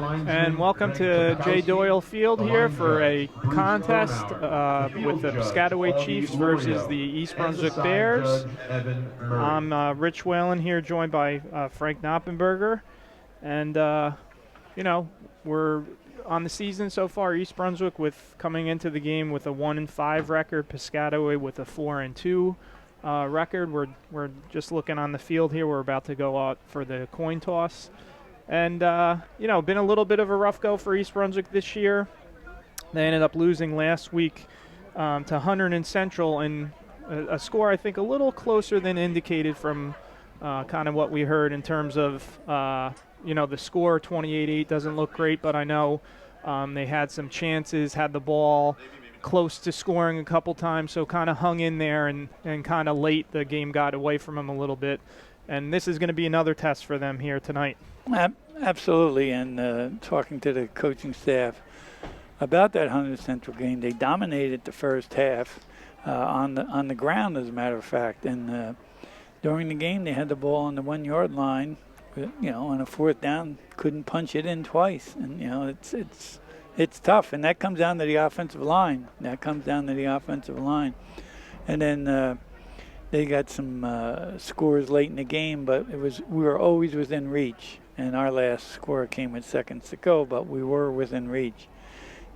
And welcome to J. Doyle Field here for a contest with the Piscataway Chiefs versus the East Brunswick Bears. I'm Rich Whalen here, joined by Frank Noppenberger. And, you know, we're on the season so far, East Brunswick coming into the game with a 1-5 record, Piscataway with a 4-2 record. We're just looking on the field here. We're about to go out for the coin toss. And, you know, been a little bit of a rough go for East Brunswick this year. They ended up losing last week to Hunter and Central in a score, I think, a little closer than indicated from kind of what we heard in terms of, you know, the score. 28-8 doesn't look great, but I know they had some chances, had the ball close to scoring a couple times, so kind of hung in there, and kind of late the game got away from them a little bit. And this is going to be another test for them here tonight. Absolutely, and talking to the coaching staff about that Hunter Central game, they dominated the first half on the ground, as a matter of fact. And during the game, they had the ball on the 1 yard line. You know, on a fourth down, couldn't punch it in twice, and you know it's tough, and that comes down to the offensive line. And then they got some scores late in the game, but we were always within reach. And our last score came with seconds to go, but we were within reach.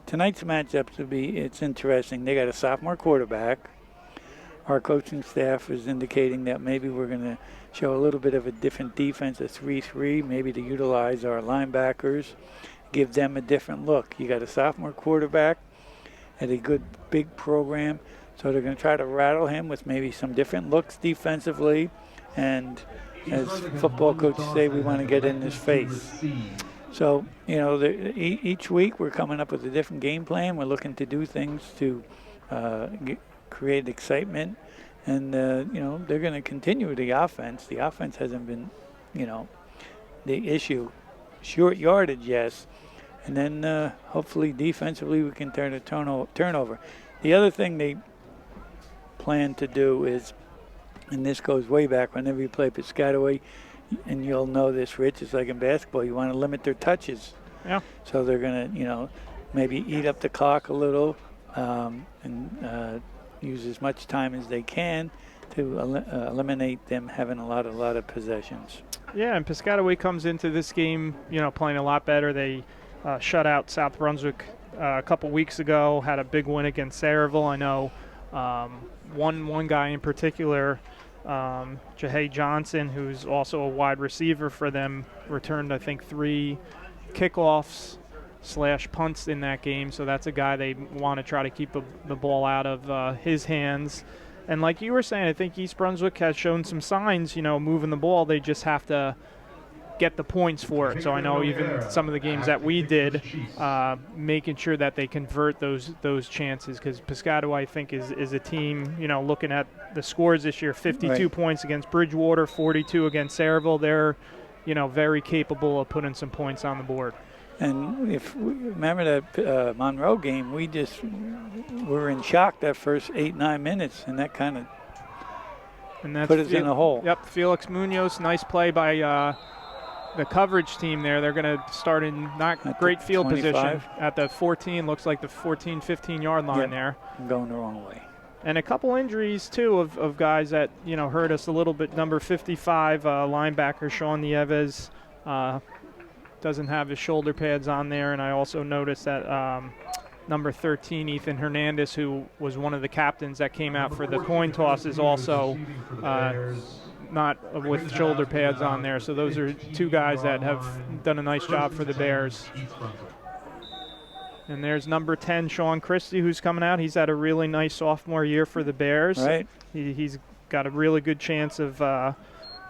Tonight's matchups it's interesting. They got a sophomore quarterback. Our coaching staff is indicating that maybe we're going to show a little bit of a different defense, a 3-3, maybe to utilize our linebackers, give them a different look. You got a sophomore quarterback at a good big program, so they're going to try to rattle him with maybe some different looks defensively, and as football coaches say, we want to get in his face. So, you know, each week we're coming up with a different game plan. We're looking to do things to create excitement. And, you know, they're going to continue the offense. The offense hasn't been, you know, the issue. Short yardage, yes. And then hopefully defensively we can turn a turnover. The other thing they plan to do is, and this goes way back, whenever you play Piscataway, and you'll know this, Rich, it's like in basketball, you want to limit their touches. Yeah. So they're going to, you know, maybe eat up the clock a little and use as much time as they can to eliminate them having a lot of possessions. Yeah, and Piscataway comes into this game, you know, playing a lot better. They shut out South Brunswick a couple weeks ago, had a big win against Sayreville. I know one guy in particular, Jahai Johnson, who's also a wide receiver for them, returned, I think, 3 kickoffs / punts in that game. So that's a guy they want to try to keep the ball out of his hands. And like you were saying, I think East Brunswick has shown some signs, you know, moving the ball. They just have to get the points for it. So I know even some of the games that we did, making sure that they convert those chances, because Piscataway, I think, is a team, you know, looking at the scores this year, 52 points against Bridgewater, 42 against Sayreville. They're, you know, very capable of putting some points on the board. And if we remember that Monroe game, we just were in shock that first 8-9 minutes, and that kind of put us in a hole. Yep, Felix Munoz, nice play by the coverage team there. They're going to start in not great field 25. position at the 14, looks like the 14, 15-yard line there. Going the wrong way. And a couple injuries, too, of guys that, you know, hurt us a little bit. Number 55, linebacker Sean Nieves, doesn't have his shoulder pads on there. And I also noticed that number 13, Ethan Hernandez, who was one of the captains that came out for the coin toss, is also not with shoulder pads on there. So those are 2 guys that have done a nice job for the Bears. And there's number 10, Sean Christie, who's coming out. He's had a really nice sophomore year for the Bears. Right. He's got a really good chance of,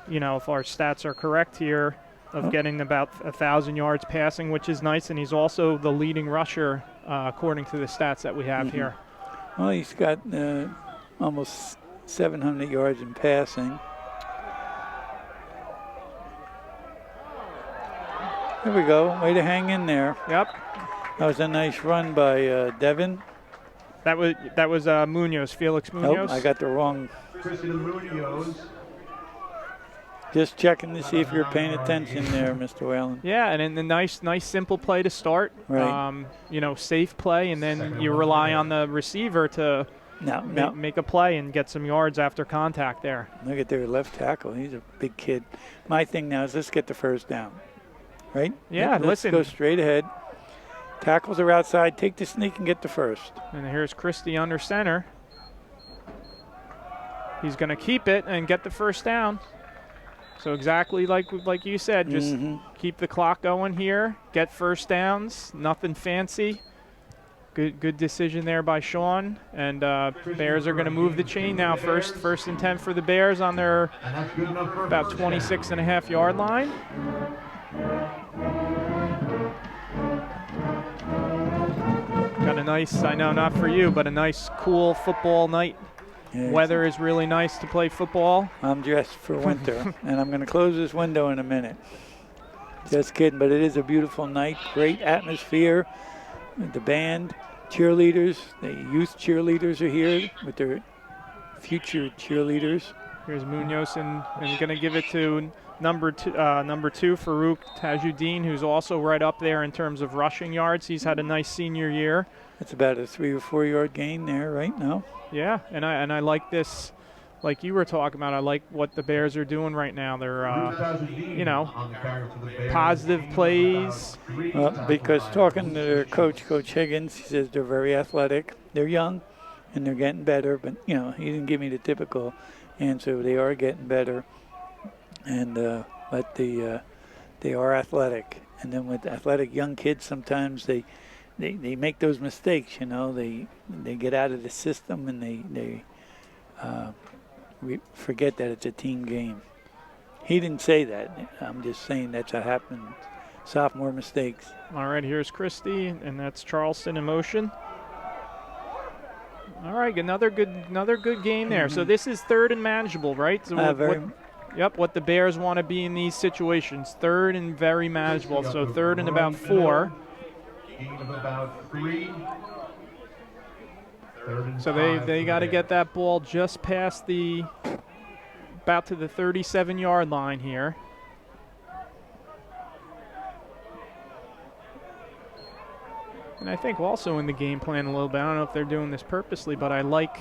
you know, if our stats are correct here, of getting about 1,000 yards passing, which is nice. And he's also the leading rusher, according to the stats that we have here. Well, he's got almost 700 yards in passing. There we go. Way to hang in there. Yep. That was a nice run by Devin. That was Munoz, Felix Munoz. Oh, I got the wrong. Just checking to see if you're paying attention there, Mr. Whalen. Yeah, and in the nice simple play to start. Right. Safe play, and then you rely on the receiver to make a play and get some yards after contact there. Look at their left tackle. He's a big kid. My thing now is let's get the first down. Right? Yeah, let's go straight ahead. Tackles are outside. Take the sneak and get the first. And here's Christie under center. He's going to keep it and get the first down. So exactly like you said, just keep the clock going here, get first downs, nothing fancy. Good decision there by Sean. And Bears are going to move the chain now. First and 10 for the Bears on their about 26.5-yard line. Got a nice, I know not for you, but a nice cool football night. Yeah, weather is really nice to play football. I'm dressed for winter, and I'm going to close this window in a minute. Just kidding, but it is a beautiful night. Great atmosphere. The band, cheerleaders, the youth cheerleaders are here with their future cheerleaders. Here's Munoz and going to give it to number two, Farouk Tajuddin, who's also right up there in terms of rushing yards. He's had a nice senior year. That's about a 3 or 4 yard gain there, right now. Yeah, and I like this, like you were talking about. I like what the Bears are doing right now. They're, positive plays. Because talking to their coach, Coach Higgins, he says they're very athletic. They're young, and they're getting better. But, he didn't give me the typical answer. They are getting better, and but they are athletic. And then with athletic young kids, sometimes they make those mistakes, They get out of the system and they forget that it's a team game. He didn't say that. I'm just saying that's what happened. Sophomore mistakes. All right, here's Christie, and that's Charleston in motion. All right, another good game there. So this is third and manageable, right? So what the Bears want to be in these situations. Third and very manageable. So third and about 4. Of about 3. So they got to get that ball just past about to the 37-yard line here. And I think also in the game plan a little bit, I don't know if they're doing this purposely, but I like,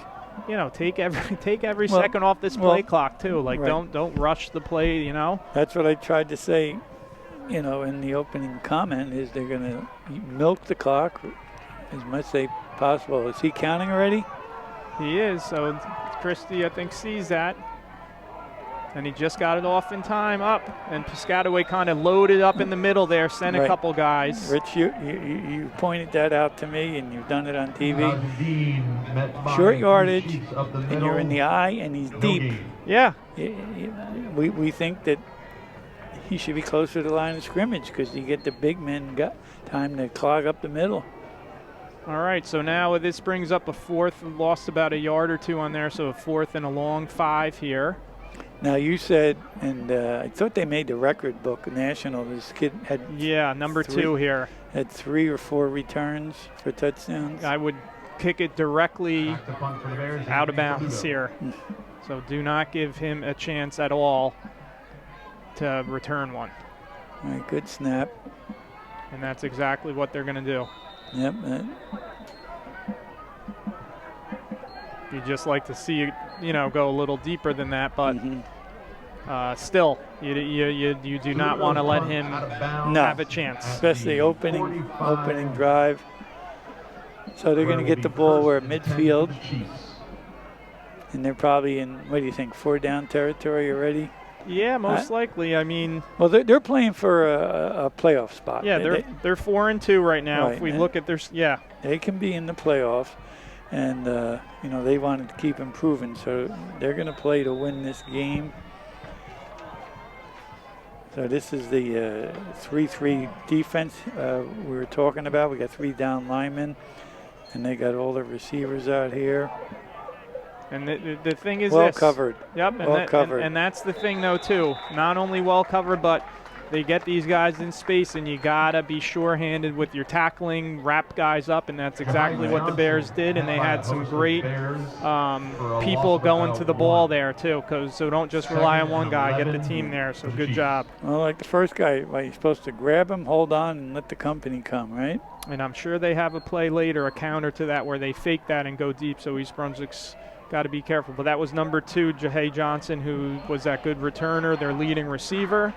take every second off this play clock too. Like right. don't rush the play, That's what I tried to say. In the opening comment is they're going to milk the clock as much as possible. Is he counting already? He is. So Christie, I think, sees that. And he just got it off in time up. And Piscataway kind of loaded up in the middle there, sent a couple guys. Rich, you pointed that out to me, and you've done it on TV. Short yardage, and you're in the eye, and he's deep. Yeah. We think that he should be closer to the line of scrimmage because you get the big men got time to clog up the middle. All right, so now this brings up a fourth. Lost about a yard or two on there, so a fourth and a long 5 here. Now you said, and I thought they made the record book national. This kid had number 2 here. Had 3 or 4 returns for touchdowns. I would kick it directly out of bounds here. So do not give him a chance at all to return one. All right, good snap. And that's exactly what they're going to do. Yep. You'd just like to see it, go a little deeper than that, but still, you do not want to let him have a chance. Especially opening drive. So they're going to get the ball where midfield. And they're probably in, what do you think, 4-down territory already? Yeah, most likely. I mean, well, they're playing for a playoff spot. Yeah, they're 4-2 right now. Right, if we look at their, they can be in the playoffs, and they wanted to keep improving, so they're going to play to win this game. So this is the 3-3 defense we were talking about. We got 3 down linemen, and they got all the receivers out here. And the thing is well covered. Yep, well covered. And that's the thing, though, too. Not only well covered, but they get these guys in space, and you gotta be sure-handed with your tackling, wrap guys up, and that's exactly what the Bears did. And they had some great people going to the ball there too. So don't just rely on one guy, get the team there. So good job. Well, like the first guy, like you're supposed to grab him, hold on, and let the company come, right? And I'm sure they have a play later, a counter to that, where they fake that and go deep. So East Brunswick's got to be careful. But that was number 2, Jahai Johnson, who was that good returner, their leading receiver.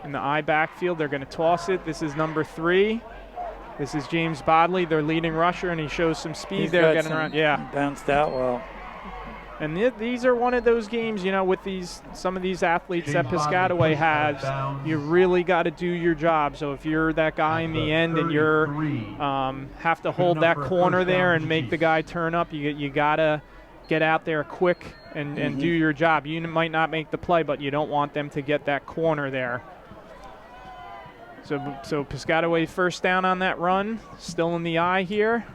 In the I backfield, they're going to toss it. This is number 3. This is James Bodley, their leading rusher, and he shows some speed there getting around. Yeah, bounced out well. And these are one of those games, you know, with some of these athletes that Piscataway has, you really got to do your job. So if you're that guy in the end and you're have to hold that corner there and make the guy turn up, you got to get out there quick and do your job. You might not make the play, but you don't want them to get that corner there. So Piscataway first down on that run, still in the eye here.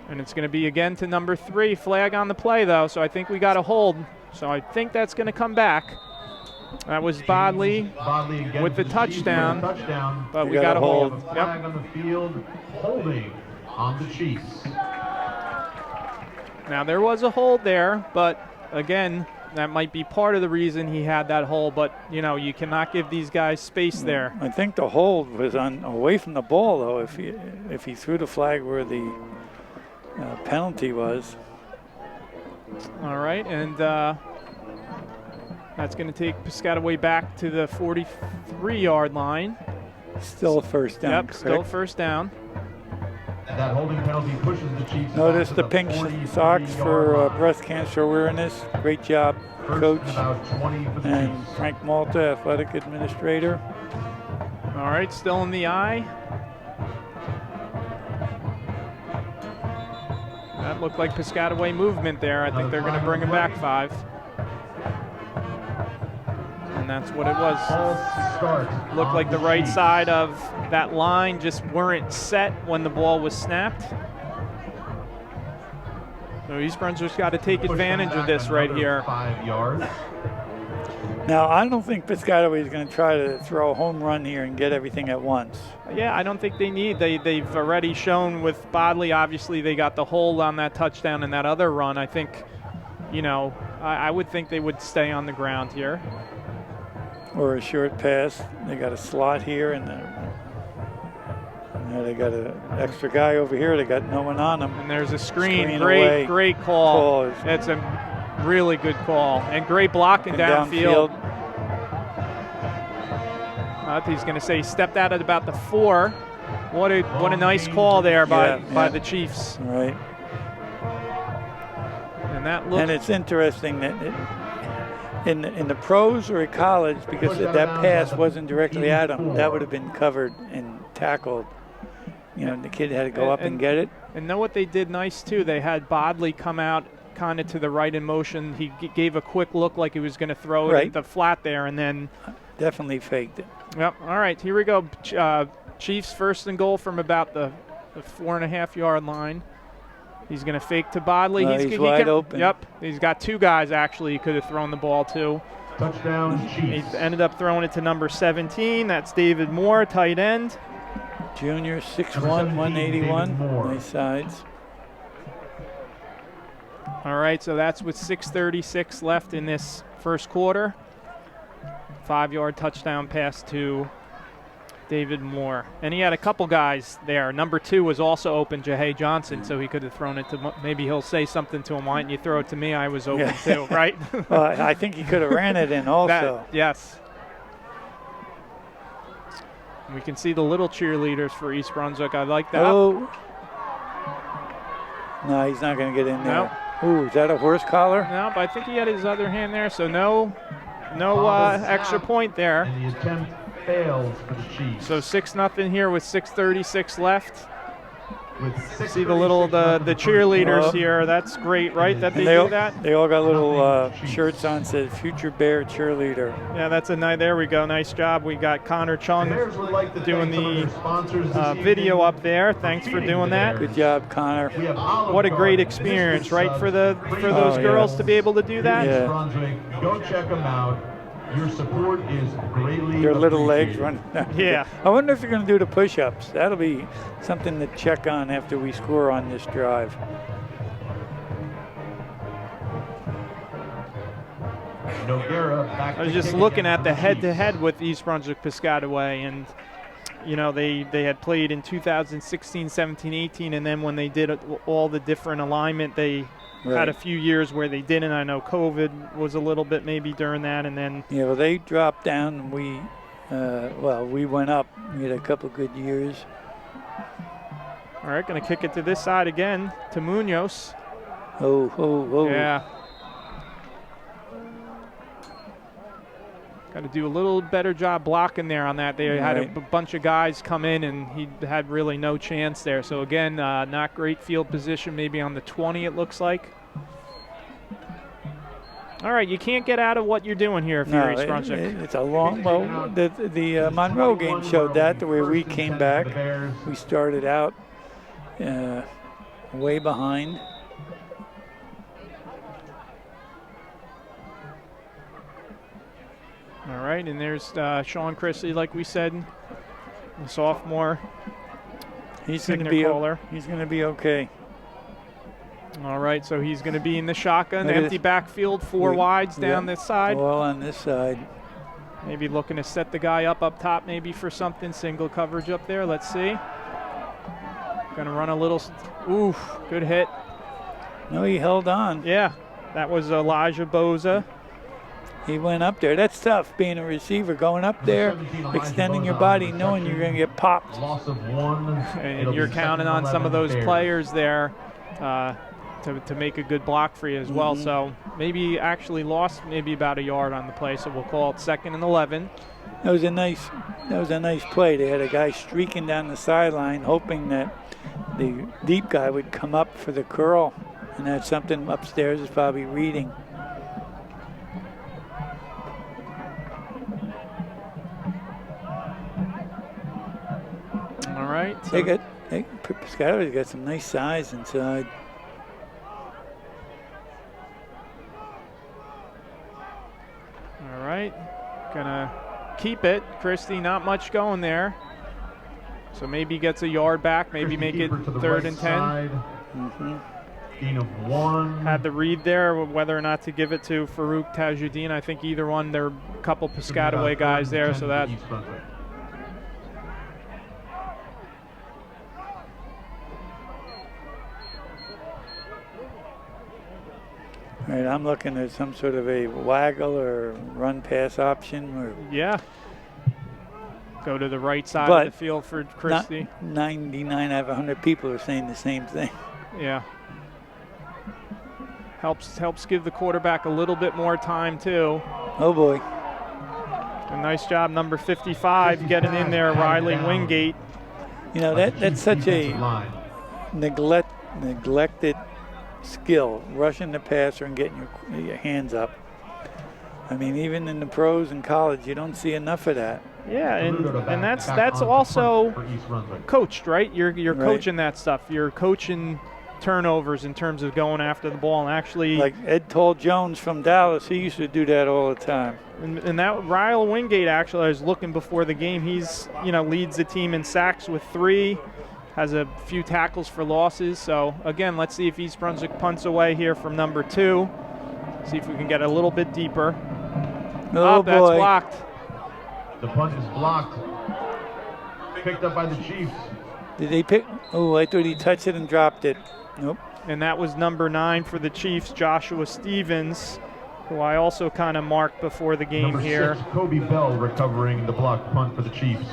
And it's going to be again to number 3. Flag on the play, though, so I think we got a hold. So I think that's going to come back. That was Bodley with the touchdown, but we got a hold. Flag on the field, holding on the Chiefs. Now, there was a hold there, but again, that might be part of the reason he had that hold. But, you know, you cannot give these guys space there. I think the hold was away from the ball, though, if he threw the flag where the penalty was. All right, and that's going to take Piscataway back to the 43-yard line. Still a first down. Yep, correct? still first down. That holding penalty pushes the Chiefs. Notice the pink socks for breast cancer awareness. Great job, Coach. And Frank Malta, athletic administrator. All right, still in the eye. That looked like Piscataway movement there. I think they're going to bring him back 5. And that's what it was. Looked like the right side of that line just weren't set when the ball was snapped. So East Brunswick's got to take advantage of this right here. 5 yards. Now, I don't think Piscataway is going to try to throw a home run here and get everything at once. Yeah, I don't think they need. They've already shown with Bodley, obviously, they got the hold on that touchdown and that other run. I think, you know, I would think they would stay on the ground here. Or a short pass. They got a slot here, and they got an extra guy over here. They got no one on them. And there's a screen. Away. Great call. That's a really good call. And great blocking downfield. He's going to say he stepped out at about the 4. What a nice call there by the Chiefs. Right. And that looked. And it's interesting that in the pros or at college, because that pass wasn't directly at him, that would have been covered and tackled. You know, the kid had to go up and get it. And know what they did nice too? They had Bodley come out kind of to the right in motion. He gave a quick look like he was going to throw it at the flat there, and then definitely faked it. Yep. All right, here we go. Chiefs first and goal from about the 4.5-yard line. He's going to fake to Bodley. He's wide open. Yep. He's got 2 guys actually he could have thrown the ball to. Touchdown Chiefs. He ended up throwing it to number 17. That's David Moore, tight end. Junior, 6'1", 181. Nice sides. All right, so that's with 6:36 left in this first quarter. 5-yard touchdown pass to David Moore. And he had a couple guys there. Number 2 was also open, Jahai Johnson, so he could have thrown it to, maybe he'll say something to him, why didn't you throw it to me? I was open too, right? Well, I think he could have ran it in also. Yes. We can see the little cheerleaders for East Brunswick. I like that. Oh. No, he's not going to get in there. Nope. Ooh, is that a horse collar? No, but I think he had his other hand there, so no extra point there. And the attempt fails for the Chiefs. So 6-0 here with 6:36 left. With See the little the cheerleaders here. That's great, right? That they do that. They all got little shirts on said "Future Bear Cheerleader." Yeah, that's a nice. There we go. Nice job. We got Connor Chung doing the video up there. Thanks for doing that. Good job, Connor. What a great experience, right? For those girls to be able to do that. Yeah. Go check them out. Your support is greatly Their little legs appreciated. running down. Yeah. I wonder if they're going to do the push-ups. That'll be something to check on after we score on this drive. Noguera back I was to just kick looking again at for the Chiefs. head-to-head with East Brunswick Piscataway, and you know they had played in 2016, 17, 18, and then when they did all the different alignment, they had a few years where they didn't. I know COVID was a little bit maybe during that, and then Yeah, well, they dropped down, and we went up. We had a couple good years. all right, going to kick it to this side again to Munoz. Oh. Yeah. Got to do a little better job blocking there on that. They had a bunch of guys come in, and he had really no chance there. So, again, not great field position, maybe on the 20 it looks like. All right, you can't get out of what you're doing here if you're East Brunswick. It's a long, well, the Monroe game showed that, the way we came back. We started out way behind. All right, and there's Sean Chrisley, like we said, the sophomore. He's going to be caller. He's going to be okay. All right, so he's going to be in the shotgun, empty backfield, four wides down this side. All on this side. Maybe looking to set the guy up top, maybe for something, single coverage up there. Let's see. Going to run a little. Oof, good hit. No, he held on. Yeah, that was Elijah Boza. He went up there. That's tough, being a receiver, going up there, extending your body, knowing you're going to get popped. Loss of one. And you're counting on some of those players there to make a good block for you as well. So maybe actually lost maybe about a yard on the play. So we'll call it 2nd and 11. That was a nice play. They had a guy streaking down the sideline, hoping that the deep guy would come up for the curl, and that's something upstairs is probably reading. All right. So Piscataway's got some nice size inside. All right. Gonna keep it. Christie, not much going there. So maybe gets a yard back, maybe make it 3rd and 10. Gain of 1. Had the read there, whether or not to give it to Farouk Tajuddin. I think either one, there are a couple Piscataway guys there, so that. All right, I'm looking at some sort of a waggle or run-pass option. Or yeah. Go to the right side of the field for Christie. 99 out of 100 people are saying the same thing. Yeah. Helps give the quarterback a little bit more time, too. Oh, boy. A nice job, number 55, getting in there, Riley Wingate. You know, that's such a neglected skill, rushing the passer and getting your hands up. I mean, even in the pros and college, you don't see enough of that. Yeah, and that's also coached, right? You're coaching that stuff. You're coaching turnovers in terms of going after the ball and actually. Like Ed Toll Jones from Dallas, he used to do that all the time. And that Riley Wingate, actually, I was looking before the game. He's leads the team in sacks with 3. Has a few tackles for losses. So, again, let's see if East Brunswick punts away here from number 2. See if we can get a little bit deeper. Oh, that's boy. blocked. The punt is blocked. Picked up by the Chiefs. Did they pick? Oh, I thought he touched it and dropped it. Nope. And that was number 9 for the Chiefs, Joshua Stevens, who I also kind of marked before the game number here. 6, Kobe Bell recovering the blocked punt for the Chiefs.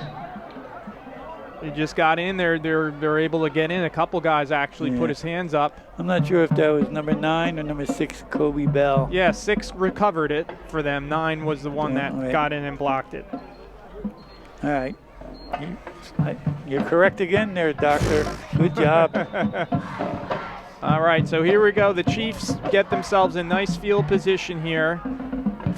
They just got in there. They're able to get in. A couple guys actually put his hands up. I'm not sure if that was number 9 or number 6, Kobe Bell. Yeah, 6 recovered it for them. 9 was the one that got in and blocked it. All right. You're correct again there, Doctor. Good job. All right, so here we go. The Chiefs get themselves in nice field position here.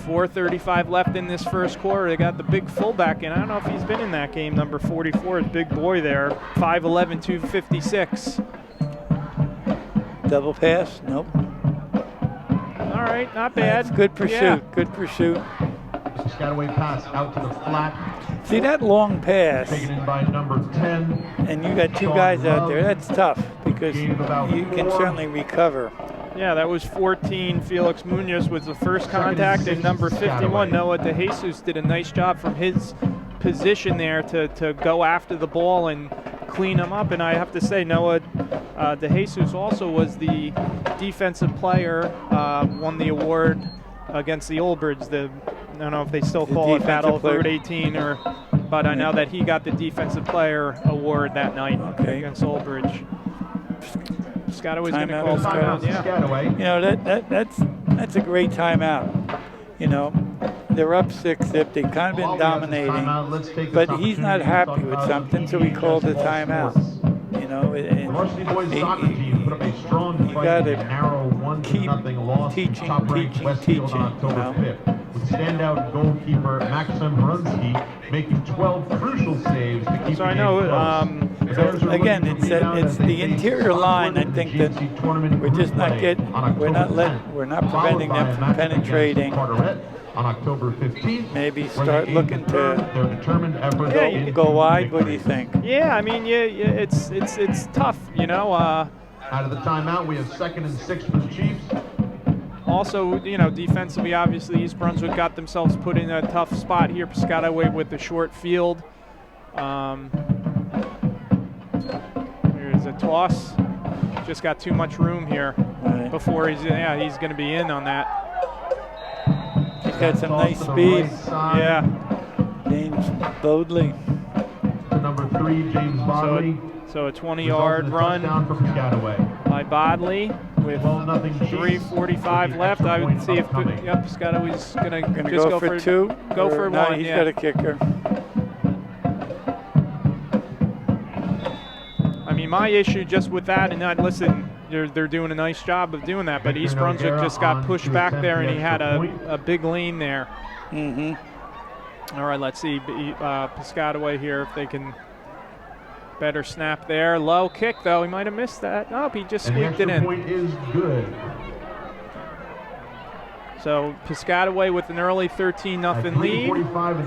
4:35 left in this first quarter. They got the big fullback in. I don't know if he's been in that game. Number 44 is big boy there. 5'11", 256. Double pass? Nope. All right, not bad. That's good pursuit. Yeah. Good pursuit. Piscataway pass out to the flat. See that long pass, Taken in by number 10. and you got two guys out there. That's tough because you can certainly recover. Yeah, that was 14. Felix Munoz was the first contact, and number 51, Noah DeJesus, did a nice job from his position there to go after the ball and clean them up. And I have to say, Noah DeJesus also was the defensive player, won the award against the Oldbridge. I don't know if they still call it Battle of Route 18, but I know that he got the defensive player award that night against Oldbridge. Piscataway's going to call timeout. Yeah. You know, that's a great timeout. You know, they're up 6-zip. They've kind of been dominating, but he's not happy with something, so he called the timeout. You know, and Varsity boys soccer team put up a strong you fight got in a narrow 1-0 loss to top-ranked Westfield on October 5th. With standout goalkeeper Maxim Brunswick making 12 crucial saves to keep So I know, again, it's the interior line. I think that we're just not we're not preventing them from penetrating. On October 15th, maybe start looking to their determined effort go wide. What do you think? Yeah, I mean, it's tough, you know. Out of the timeout, we have 2nd and 6 for the Chiefs. Also, you know, defensively, obviously, East Brunswick got themselves put in a tough spot here. Piscataway with the short field. Here's a toss. Just got too much room here before he's going to be in on that. He's got some nice speed. Yeah. James Bodley. Number 3, James Bodley. So a 20-yard run by Bodley with 3:45 left. I would see if Piscataway's going to just go for 2. Go for no, 1. He's got a kicker. I mean, my issue just with that, and listen, they're doing a nice job of doing that, but East Brunswick just got pushed back there, and he had a big lean there. All right, let's see Piscataway here if they can better snap there. Low kick, though. He might have missed that. Nope, he just squeaked it in. Point is good. So Piscataway with an early 13-0 lead. I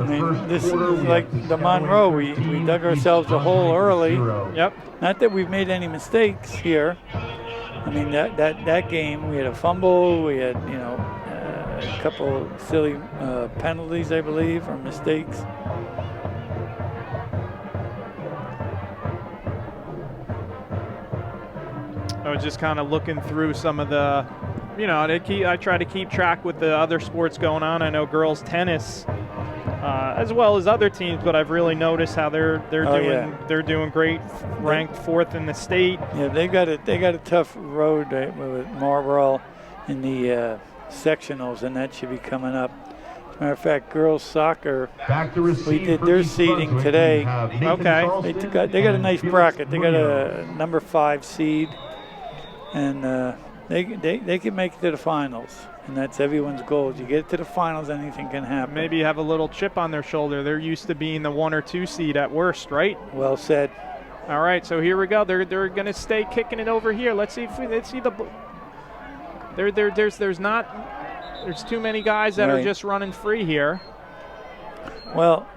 mean, this is like the Monroe. We dug ourselves a hole early. Yep. Not that we've made any mistakes here. I mean, that game, we had a fumble. We had, you know, a couple silly penalties, I believe, or mistakes. I was just kind of looking through some of the, you know, I try to keep track with the other sports going on. I know girls tennis, as well as other teams, but I've really noticed how they're doing great, ranked 4th in the state. Yeah, they got a tough road with Marlboro in the sectionals, and that should be coming up. As a matter of fact, girls soccer, we did their seeding today. Okay. They got a nice bracket. They got a number 5 seed, and they can make it to the finals, and that's everyone's goal. You get to the finals, anything can happen. Maybe have a little chip on their shoulder. They're used to being the 1 or 2 seed at worst, right? Well said. All right, so here we go. They're going to stay kicking it over here. Let's see the. There's too many guys that are just running free here. Well,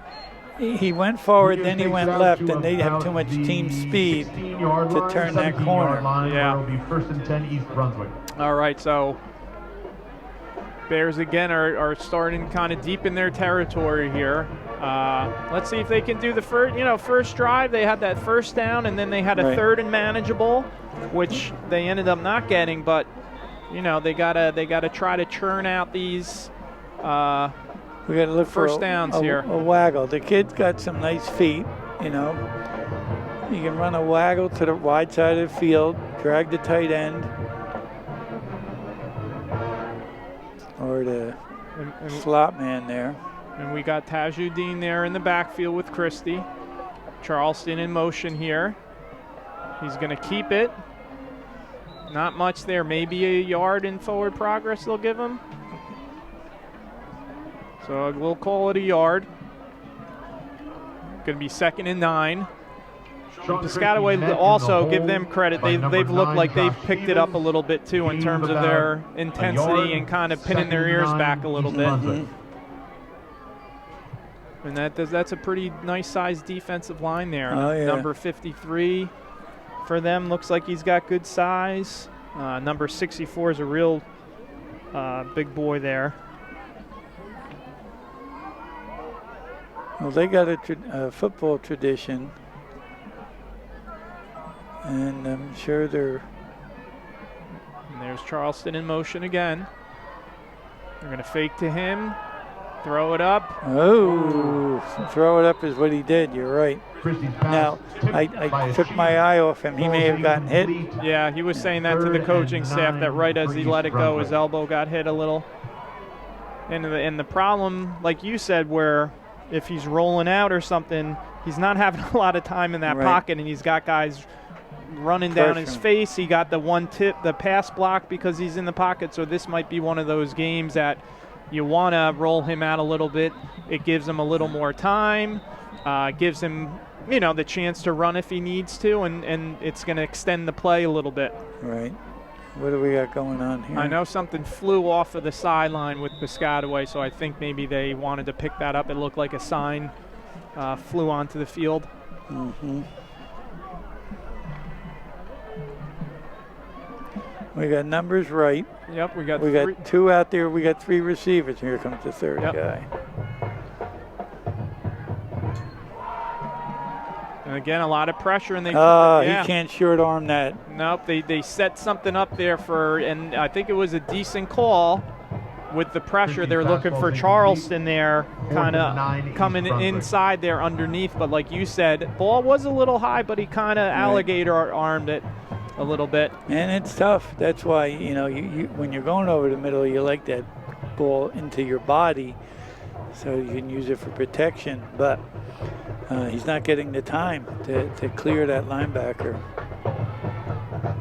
he went forward, then he went left, and they have too much team speed to turn that corner. Yeah. Be 1st and 10 East Brunswick. All right, so Bears again are starting kind of deep in their territory here. Let's see if they can do the first drive. They had that first down, and then they had a 3rd and manageable, which they ended up not getting. But you know, they gotta try to churn out these. We got to look first for downs here. A waggle. The kid's got some nice feet, you know. You can run a waggle to the wide side of the field, drag the tight end, or the slot man there. And we got Tajuddin there in the backfield with Christie. Charleston in motion here. He's going to keep it. Not much there. Maybe a yard in forward progress they'll give him. So we'll call it a yard. Going to be 2nd and 9. Piscataway also, give them credit. They've looked like they've picked it up a little bit too in terms of their intensity and kind of pinning their ears back a little bit. And that's a pretty nice sized defensive line there. Oh, yeah. Number 53 for them looks like he's got good size. Number 64 is a real big boy there. Well, they got a football tradition, and I'm sure they're. And there's Charleston in motion again. They're going to fake to him, throw it up. Oh, throw it up is what he did. You're right. Now, I took my eye off him. He may have gotten hit. Yeah, he was saying that to the coaching staff, that right as he let it go, his elbow got hit a little. And the problem, like you said, where if he's rolling out or something, he's not having a lot of time in that pocket, and he's got guys running down his face. He got the pass block because he's in the pocket, so this might be one of those games that you want to roll him out a little bit. It gives him a little more time, gives him, the chance to run if he needs to, and it's going to extend the play a little bit. Right. What do we got going on here? I know something flew off of the sideline with Piscataway, so I think maybe they wanted to pick that up. It looked like a sign flew onto the field. Mm-hmm. We got numbers right. Yep, we got two out there. We got 3 receivers. Here comes the third guy. And again, a lot of pressure, and they. He can't short arm that. Nope, they set something up there and I think it was a decent call. With the pressure, they're looking for Charleston there, kind of coming inside there underneath. But like you said, ball was a little high, but he kind of alligator-armed it a little bit. And it's tough. That's why, you when you're going over the middle, you like that ball into your body so you can use it for protection. But he's not getting the time to clear that linebacker.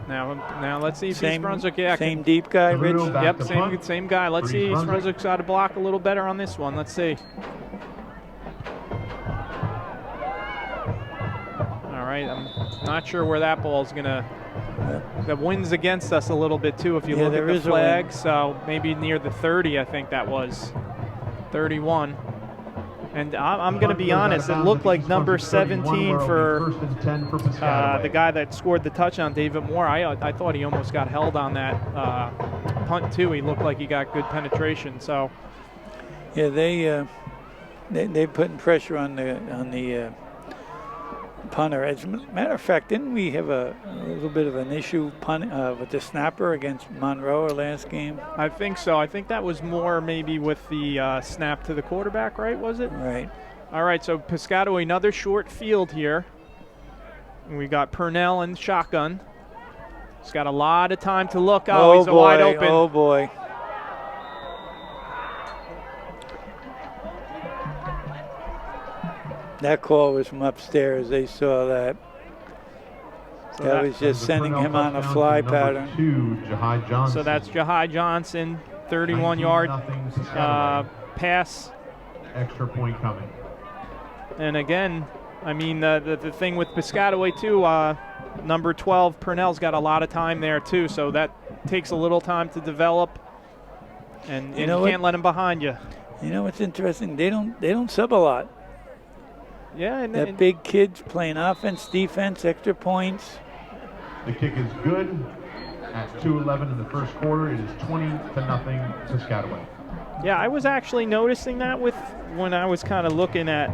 Now let's see if East Brunswick same deep guy, Rich? Yep, same guy. Let's see East Brunswick's got to block a little better on this one. Let's see. All right, I'm not sure where that ball's going to. The wind's against us a little bit, too, if you look at the flag. So maybe near the 30, I think that was. 31. And I'm going to be honest, it looked like number 17 for the guy that scored the touchdown, David Moore. I thought he almost got held on that punt, too. He looked like he got good penetration. So, yeah, they putting pressure on the punter. As a matter of fact, didn't we have a little bit of an issue with the snapper against Monroe last game? I think so. I think that was more maybe with the snap to the quarterback, right, was it? Right. All right, so Piscataway, another short field here. And we got Purnell in shotgun. He's got a lot of time to look. Oh, he's wide open. Oh, boy. That call was from upstairs. They saw that. So that was just sending him on a fly pattern. So that's Jahai Johnson, 31-yard pass. Extra point coming. And again, I mean, the thing with Piscataway, too, number 12, Purnell's got a lot of time there, too. So that takes a little time to develop. And you can't let him behind you. You know what's interesting? They don't sub a lot. Yeah, and big kids playing offense, defense, extra points. The kick is good at 2:11 in the first quarter. It is 20-0 Piscataway. Yeah, I was actually noticing that when I was kind of looking at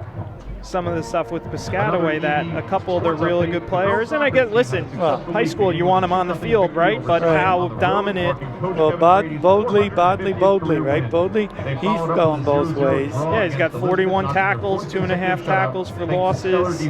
some of the stuff with Piscataway, that a couple of the really good players, and I guess, listen, high school, you want them on the field, right? But how dominant. Well, Bodley, right? Bodley, he's going both ways. Yeah, he's got 41 tackles, 2.5 tackles for losses,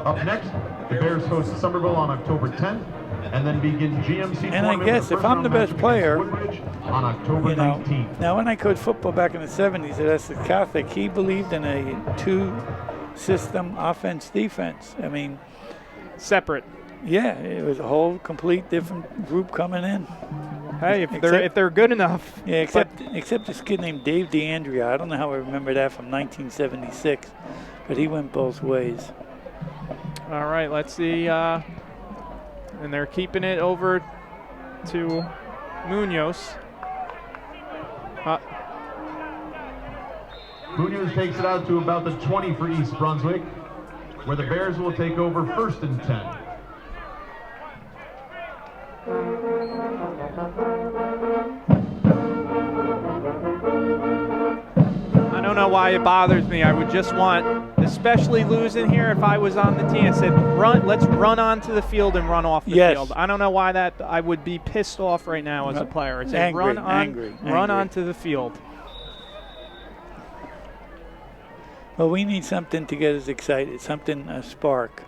Up next, the Bears host Somerville on October 10th, and then begin GMC. And I guess if I'm the best player, on October 19th. Now when I coached football back in the 70s at Essex Catholic, he believed in a 2-system offense-defense. I mean, separate. Yeah, it was a whole complete different group coming in. Hey, if they're good enough. Yeah, except this kid named Dave DeAndrea. I don't know how I remember that from 1976, but he went both ways. All right, let's see. And they're keeping it over to Munoz takes it out to about the 20 for East Brunswick, where the Bears will take over 1st and 10. I don't know why it bothers me. I would just want, especially losing here, if I was on the team, I said, let's run onto the field and run off the field. I don't know why that I would be pissed off right now as a player. I'd say run onto the field. Well, we need something to get us excited, a spark.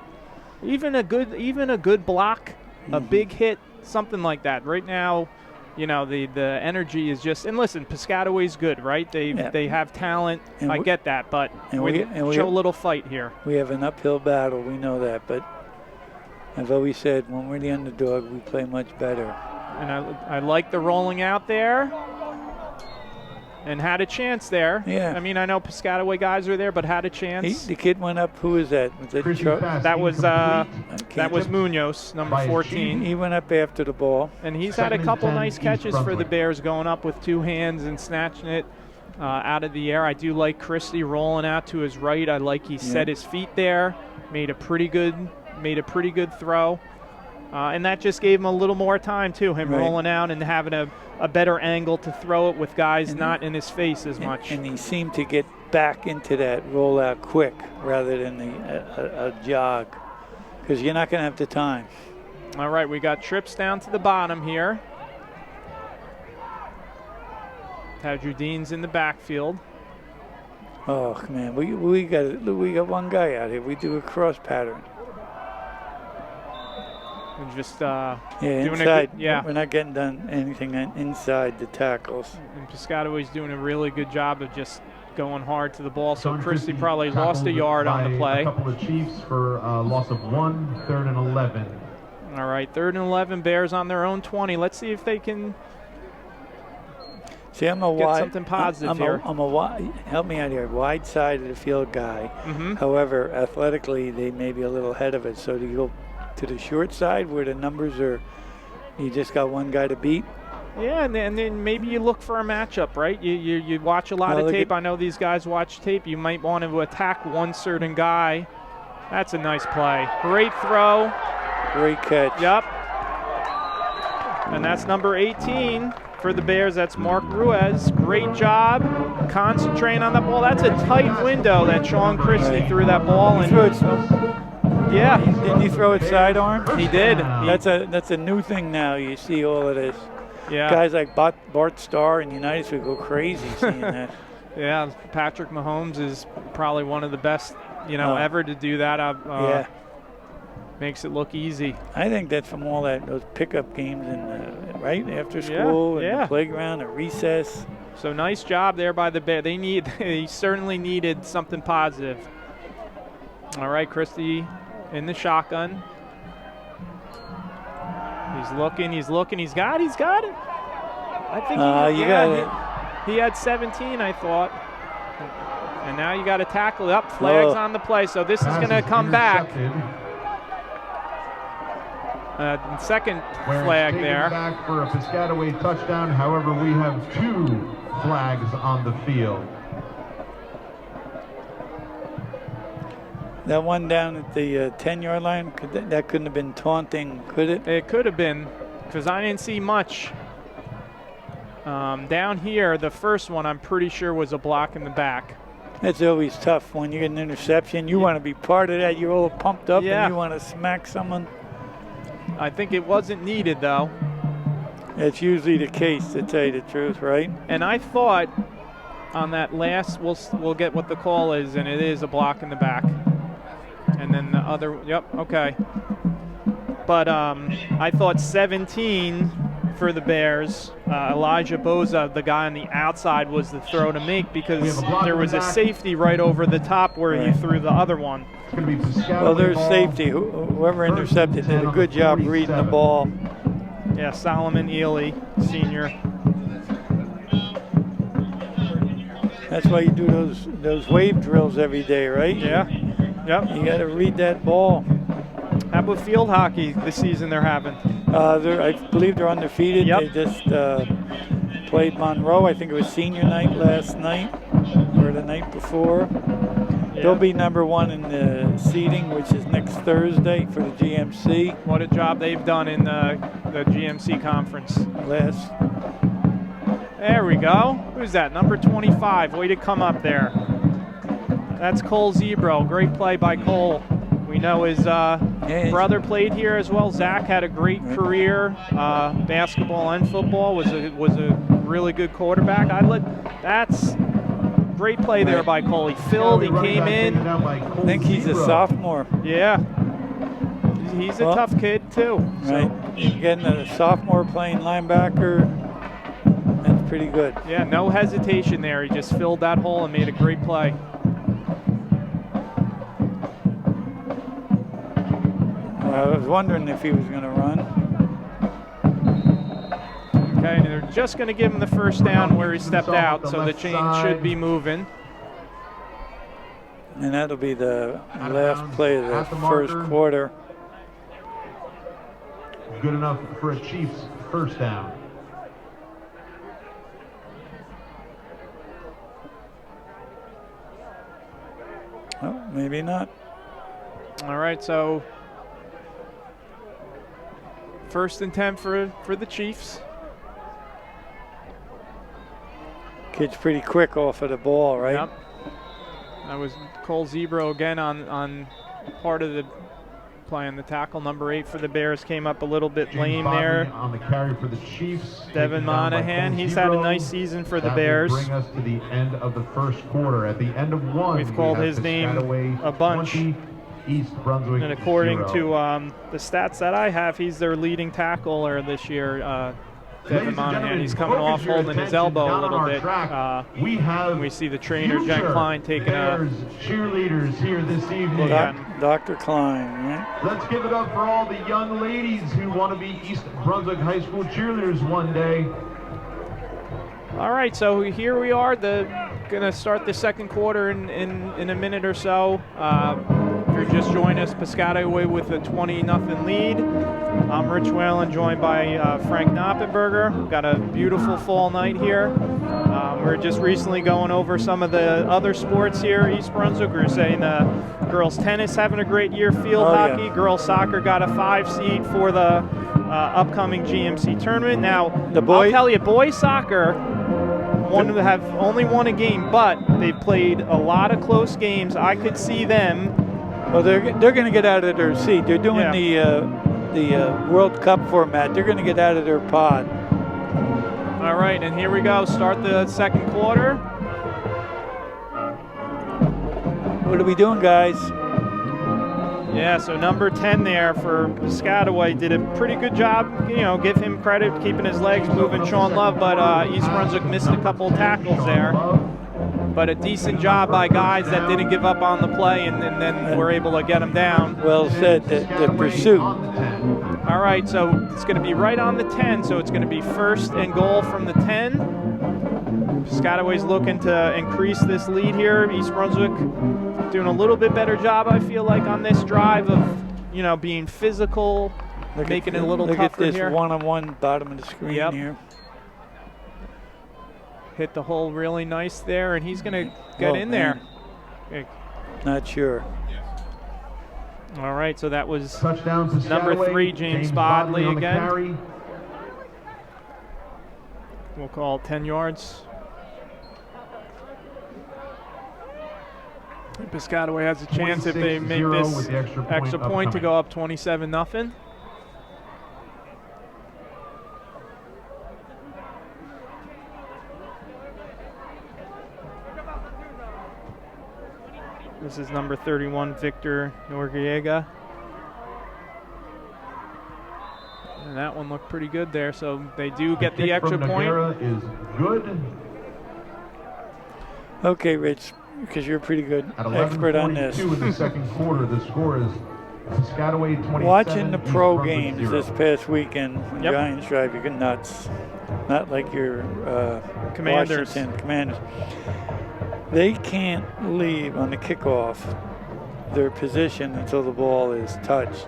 Even a good block, a big hit, something like that. Right now, you know, the energy is just, and listen, Piscataway's good, right? They have talent. I get that, but we show a little fight here. We have an uphill battle, we know that, but I've always said when we're the underdog, we play much better. And I like the rolling out there. And had a chance there. Yeah. I mean, I know Piscataway guys are there, but had a chance. The kid went up. Who was that? Was that was Munoz, number 14. He went up after the ball. And he's had a couple nice catches for the Bears, going up with 2 hands and snatching it out of the air. I do like Christie rolling out to his right. I like he set his feet there, made a pretty good throw. And that just gave him a little more time, too, him rolling out and having a better angle to throw it with guys not in his face as much. And he seemed to get back into that rollout quick rather than a jog, because you're not going to have the time. All right, we got trips down to the bottom here. Tajudeen's in the backfield. Oh, man, we got one guy out here. We do a cross pattern. Just doing inside. We're not getting done anything inside the tackles. And Piscataway's doing a really good job of just going hard to the ball. So Christie probably lost a yard on the play. A couple of Chiefs for loss of 1, 3rd and 11. All right, 3rd and 11. Bears on their own 20. Let's see if they can get something positive here. Help me out here. Wide side of the field guy. However, athletically, they may be a little ahead of it. So do you go to the short side where the numbers are, you just got one guy to beat? Yeah, and then maybe you look for a matchup, right? You watch a lot of tape. I know these guys watch tape. You might want to attack one certain guy. That's a nice play. Great throw. Great catch. Yep. And that's number 18 for the Bears. That's Mark Ruiz. Great job concentrating on the ball. That's a tight window that Sean Christie threw that ball. Yeah. Didn't he throw it sidearm? He did. That's a new thing now. You see all of this. Yeah. Guys like Bart Starr and United would go crazy seeing that. Yeah, Patrick Mahomes is probably one of the best, ever to do that. Makes it look easy. I think that's from all those pickup games and right after school and the playground and recess. So nice job there by the Bears. They certainly needed something positive. All right, Christie in the shotgun. He's looking, he's got it. I think he had 17, I thought. And now you got to tackle it up. Flags on the play, so this is going to come back. Second flag there. Back for a Piscataway touchdown. However, we have 2 flags on the field. That one down at the 10-yard line, that couldn't have been taunting, could it? It could have been, because I didn't see much. Down here, the first one I'm pretty sure was a block in the back. It's always tough when you get an interception. You want to be part of that. You're all pumped up and you want to smack someone. I think it wasn't needed, though. It's usually the case, to tell you the truth, right? And I thought on that last, we'll get what the call is, and it is a block in the back. And then the other, okay. But I thought 17 for the Bears. Elijah Boza, the guy on the outside, was the throw to make because there was a safety right over the top where you threw the other one. Well, there's safety. Whoever intercepted did a good job reading the ball. Yeah, Solomon Ely, senior. That's why you do those wave drills every day, right? Yeah. Yep. You got to read that ball. How about field hockey this season they're having? I believe they're undefeated. Yep. They just played Monroe. I think it was senior night last night or the night before. Yeah. They'll be number 1 in the seeding, which is next Thursday for the GMC. What a job they've done in the GMC conference. There we go. Who's that? Number 25. Way to come up there. That's Cole Zebro. Great play by Cole. We know his brother played here as well. Zach had a great career, basketball and football. Was a really good quarterback. That's great play there by Cole. He filled. He came in. I think he's a sophomore. Yeah. He's a tough kid too. Right. You're getting a sophomore playing linebacker. That's pretty good. Yeah. No hesitation there. He just filled that hole and made a great play. I was wondering if he was going to run. Okay, and they're just going to give him the first down where he stepped out, so the chain should be moving. And that'll be the last play of the first quarter. Good enough for a Chiefs first down. Oh, maybe not. All right, so 1st and 10 for the Chiefs. Kid's pretty quick off of the ball, right? Yep. That was Cole Zebro again on part of the play on the tackle. Number 8 for the Bears came up a little bit lame there. On the carry for the Chiefs. Devin Monahan, he's had a nice season for the Bears. Bring us to the end of the first quarter. At the end of 1, we've called his name a bunch. 20, East Brunswick and according 0. to the stats that I have, he's their leading tackler this year. Devin Monahan, he's coming off holding his elbow a little bit. We see the trainer, Jen Klein, taking a cheerleaders here this evening. Dr. Klein, right? Let's give it up for all the young ladies who want to be East Brunswick High School cheerleaders one day. All right, so here we are. Gonna start the second quarter in a minute or so. If you're just joining us, Piscataway with a 20-0 lead. I'm Rich Whalen, joined by Frank Noppenberger. We've got a beautiful fall night here. We're just recently going over some of the other sports here, East Brunswick. We were saying girls tennis having a great year, field hockey. Yeah. Girls soccer got a 5 seed for the upcoming GMC tournament. Now, I'll tell you, boys soccer have only won a game, but they've played a lot of close games. I could see them. Well, they're going to get out of their seat. They're doing the World Cup format. They're going to get out of their pod. All right, and here we go. Start the second quarter. What are we doing, guys? Yeah, so number 10 there for Piscataway did a pretty good job. You know, give him credit, keeping his legs moving, Sean Love, but East Brunswick missed a couple tackles there. But a decent job by guys that didn't give up on the play and then were able to get them down. Well said, the pursuit. All right, so it's going to be right on the 10, so it's going to be 1st and goal from the 10. Piscataway's looking to increase this lead here. East Brunswick doing a little bit better job, I feel like, on this drive of, you know, being physical, making it a little tougher here. Look at this one-on-one bottom of the screen here. Hit the hole really nice there, and he's going to get in there. Okay. Not sure. All right, so that was touchdown number 3, James Bodley again. Carry. We'll call it 10 yards. Piscataway has a chance if they make this extra point to go up 27-0. This is number 31, Victor Noriega. And that one looked pretty good there, so they do get the extra point. Is good. Okay, Rich, because you're a pretty good expert on this. In the second quarter, the score is Piscataway 27. Watching the pro games this past weekend, when Giants drive you nuts. Not like your Commanders. Washington Commanders. They can't leave on the kickoff their position until the ball is touched.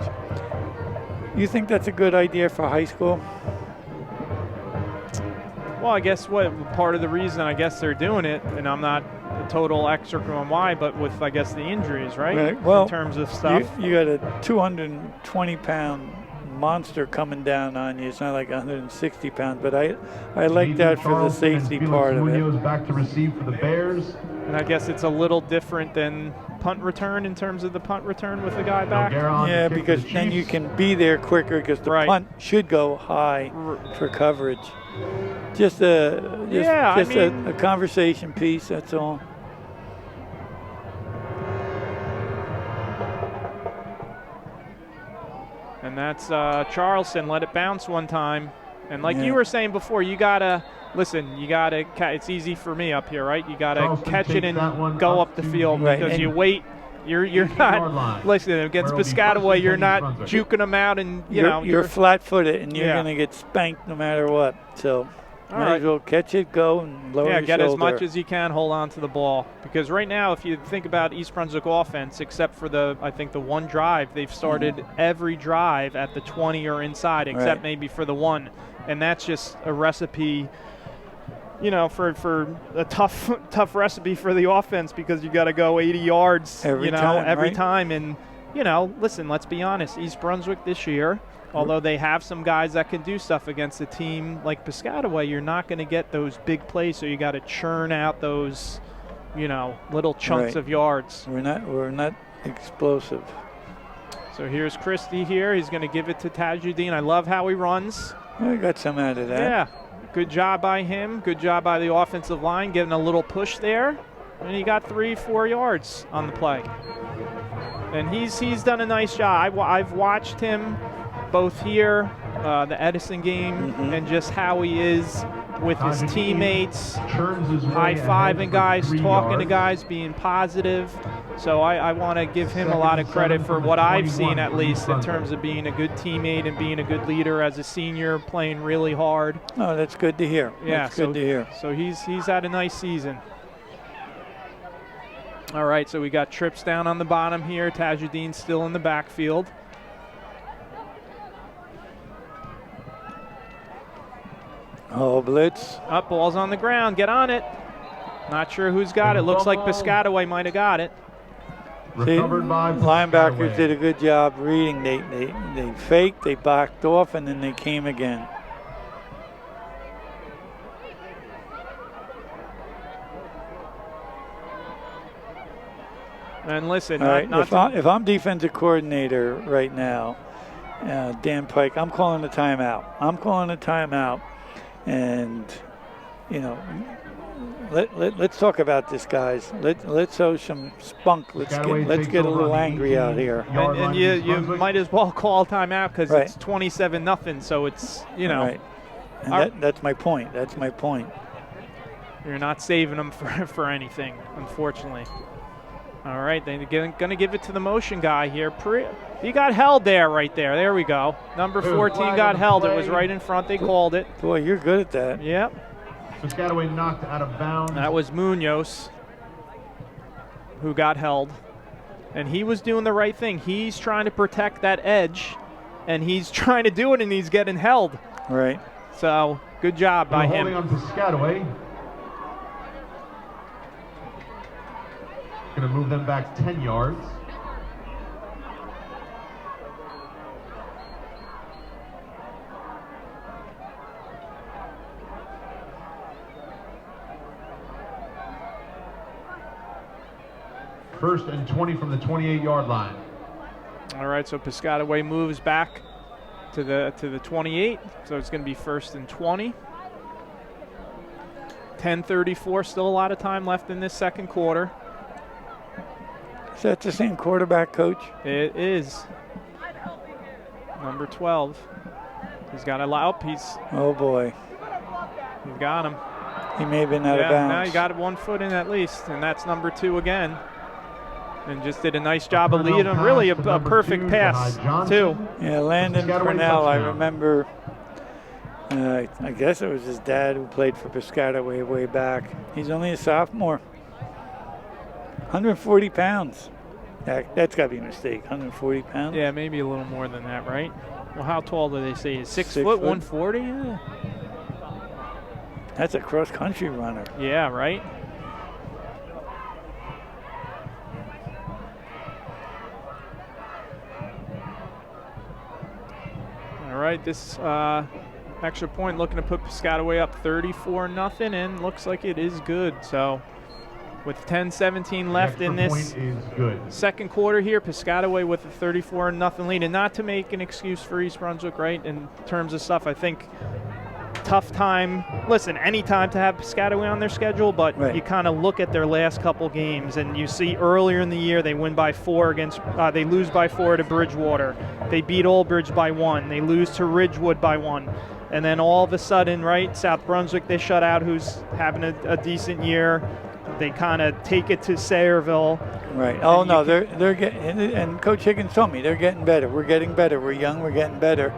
You think that's a good idea for high school? Well, I guess what part of the reason I guess they're doing it, and I'm not a total expert on why, but with I guess the injuries, right? Right. Well, in terms of stuff. You got a 220-pound monster coming down on you. It's not like 160 pounds, but I like that for the safety part of it. Back to receive for the Bears. And I guess it's a little different than punt return in terms of the punt return with the guy back. Yeah, because then you can be there quicker because the punt should go high for coverage. Just a conversation piece, that's all. And that's Charleston. Let it bounce one time. And like you were saying before, you got to, listen, you got to, it's easy for me up here, right? You got to catch it and go up the field because you wait. You're not, listen, against Piscataway, you're not juking them out and, you're flat-footed and you're going to get spanked no matter what. So might as well catch it, go, and lower your get shoulder. as much as you can, hold on to the ball. Because right now, if you think about East Brunswick offense, except for I think the one drive, they've started every drive at the 20 or inside, except maybe for the one. And that's just a recipe, for a tough recipe for the offense because you got to go 80 yards every time. And, listen, let's be honest. East Brunswick this year, although they have some guys that can do stuff against a team like Piscataway, you're not going to get those big plays, so you got to churn out those, little chunks of yards. We're not explosive. So here's Christie here. He's going to give it to Tajuddin. I love how he runs. I got some out of that. Yeah. Good job by him. Good job by the offensive line, getting a little push there. And he got 3-4 yards on the play. And he's done a nice job. I've watched him both here, the Edison game, and just how he is with his teammates, high-fiving guys, talking to guys, being positive. So I want to give him a lot of credit for what I've seen, at least, in terms of being a good teammate and being a good leader as a senior, playing really hard. Oh, that's good to hear. Yeah, that's good to hear. So he's had a nice season. All right, so we got trips down on the bottom here. Tajuddin still in the backfield. Oh, blitz. Up, ball's on the ground. Get on it. Not sure who's got it. Looks like Piscataway might have got it. Recovered by linebackers did a good job reading. They faked, they backed off, and then they came again. And listen, if I'm defensive coordinator right now, Dan Pike, I'm calling a timeout. And, let's talk about this, guys. Let's show some spunk. Let's get a little angry out here. And you might as well call timeout because it's 27-0. So it's Right. And that's my point. You're not saving them for anything, unfortunately. All right, they're going to give it to the motion guy here. He got held right there. There we go. Number 14 got held. It was right in front. They called it. Boy, you're good at that. Yep. Piscataway knocked out of bounds. That was Munoz who got held. And he was doing the right thing. He's trying to protect that edge, and he's trying to do it, and he's getting held. Right. So, good job by him. Holding on Piscataway. Going to move them back 10 yards. First and 20 from the 28-yard line. All right, so Piscataway moves back to the 28. So it's going to be first and 20. 10:34, still a lot of time left in this second quarter. Is that the same quarterback, Coach? It is. Number 12. He's got a lot. Oh, boy. You've got him. He may have been out of bounds. Now you got 1 foot in at least, and that's number 2 again. And just did a nice job of leading him. Really a perfect pass, too. Yeah, Landon Purnell, I remember, I guess it was his dad who played for Piscataway way back. He's only a sophomore. 140 pounds. That's got to be a mistake. 140 pounds? Yeah, maybe a little more than that, right? Well, how tall do they say? 6 foot, 140? Yeah. That's a cross-country runner. Yeah, right? All right, this extra point looking to put Piscataway up 34-0, and looks like it is good. So with 10:17 left in this second quarter here, Piscataway with a 34-0 lead. And not to make an excuse for East Brunswick, right, in terms of stuff, I think tough time. Listen, any time to have Piscataway on their schedule, but right. You kind of look at their last couple games, and you see earlier in the year they win by 4 against, they lose by 4 to Bridgewater. They beat Old Bridge by 1. They lose to Ridgewood by 1. And then all of a sudden, right, South Brunswick they shut out, who's having a decent year. They kind of take it to Sayreville. Right. Oh no, they're getting, and Coach Higgins told me they're getting better. We're getting better. We're young. We're getting better.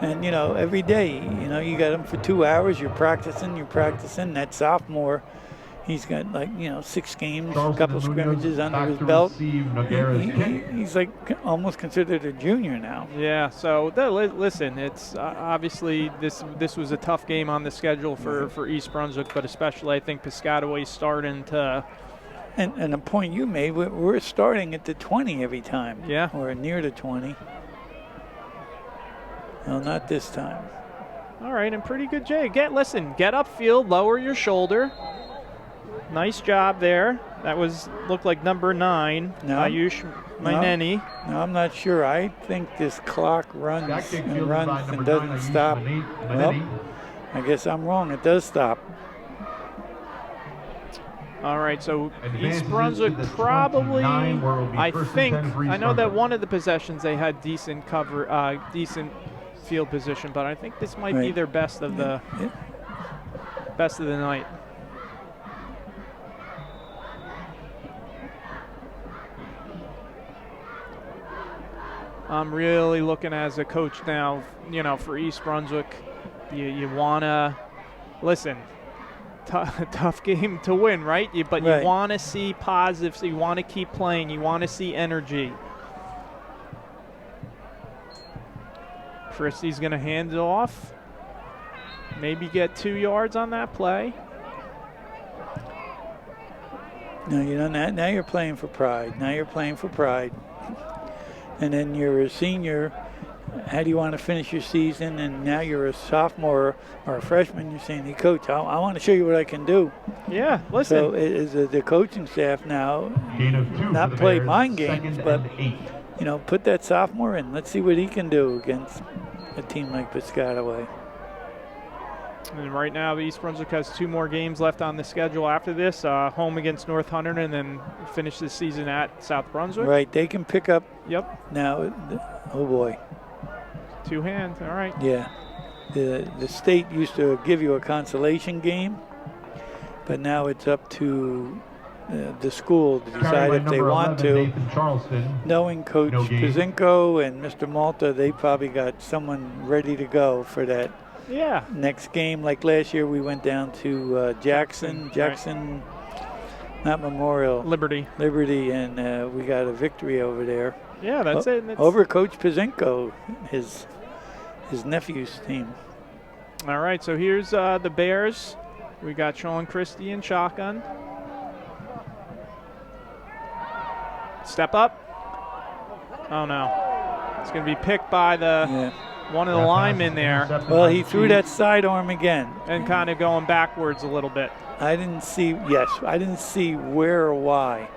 And every day, you got them for 2 hours. You're practicing. That sophomore, he's got 6 games, a couple scrimmages under his belt. He's like almost considered a junior now. Yeah. So listen, it's obviously this was a tough game on the schedule for East Brunswick, but especially I think Piscataway's starting to. And the point you made, we're starting at the 20 every time. Yeah. Or near the 20. No, not this time. All right, and pretty good, Jay. Get upfield, lower your shoulder. Nice job there. That looked like number 9, Ayush Maineni. No, I'm not sure. I think this clock runs and doesn't stop. Well, I guess I'm wrong. It does stop. All right, so East Brunswick probably, I know that one of the possessions they had decent cover, decent field position, but I think this might be their best of the night. I'm really looking as a coach now, for East Brunswick. You wanna listen. Tough game to win, right? But you want to see positive, so you want to keep playing. You want to see energy. Christie's going to hand it off. Maybe get 2 yards on that play. No, now you're playing for pride. And then you're a senior. How do you want to finish your season? And now you're a sophomore or a freshman. You're saying, hey, Coach, I want to show you what I can do. Yeah, listen. So is the coaching staff now not play mind games, but, put that sophomore in. Let's see what he can do against a team like Piscataway. And right now, East Brunswick has 2 more games left on the schedule after this. Home against North Hunterdon, and then finish the season at South Brunswick. Right, they can pick up. Yep. Now, oh boy. 2 hands, all right. Yeah. The state used to give you a consolation game, but now it's up to the school to decide if they want to. Knowing Coach Pazinko and Mr. Malta, they probably got someone ready to go for that next game. Like last year, we went down to Jackson, not Memorial. Liberty, and we got a victory over there. Yeah, that's it. Over Coach Pazinko, his nephew's team. All right, so here's the Bears. We got Sean Christie in shotgun. Step up. Oh, no. It's going to be picked by one of the linemen there. Well, he threw that sidearm again. And kind of going backwards a little bit. I didn't see where or why.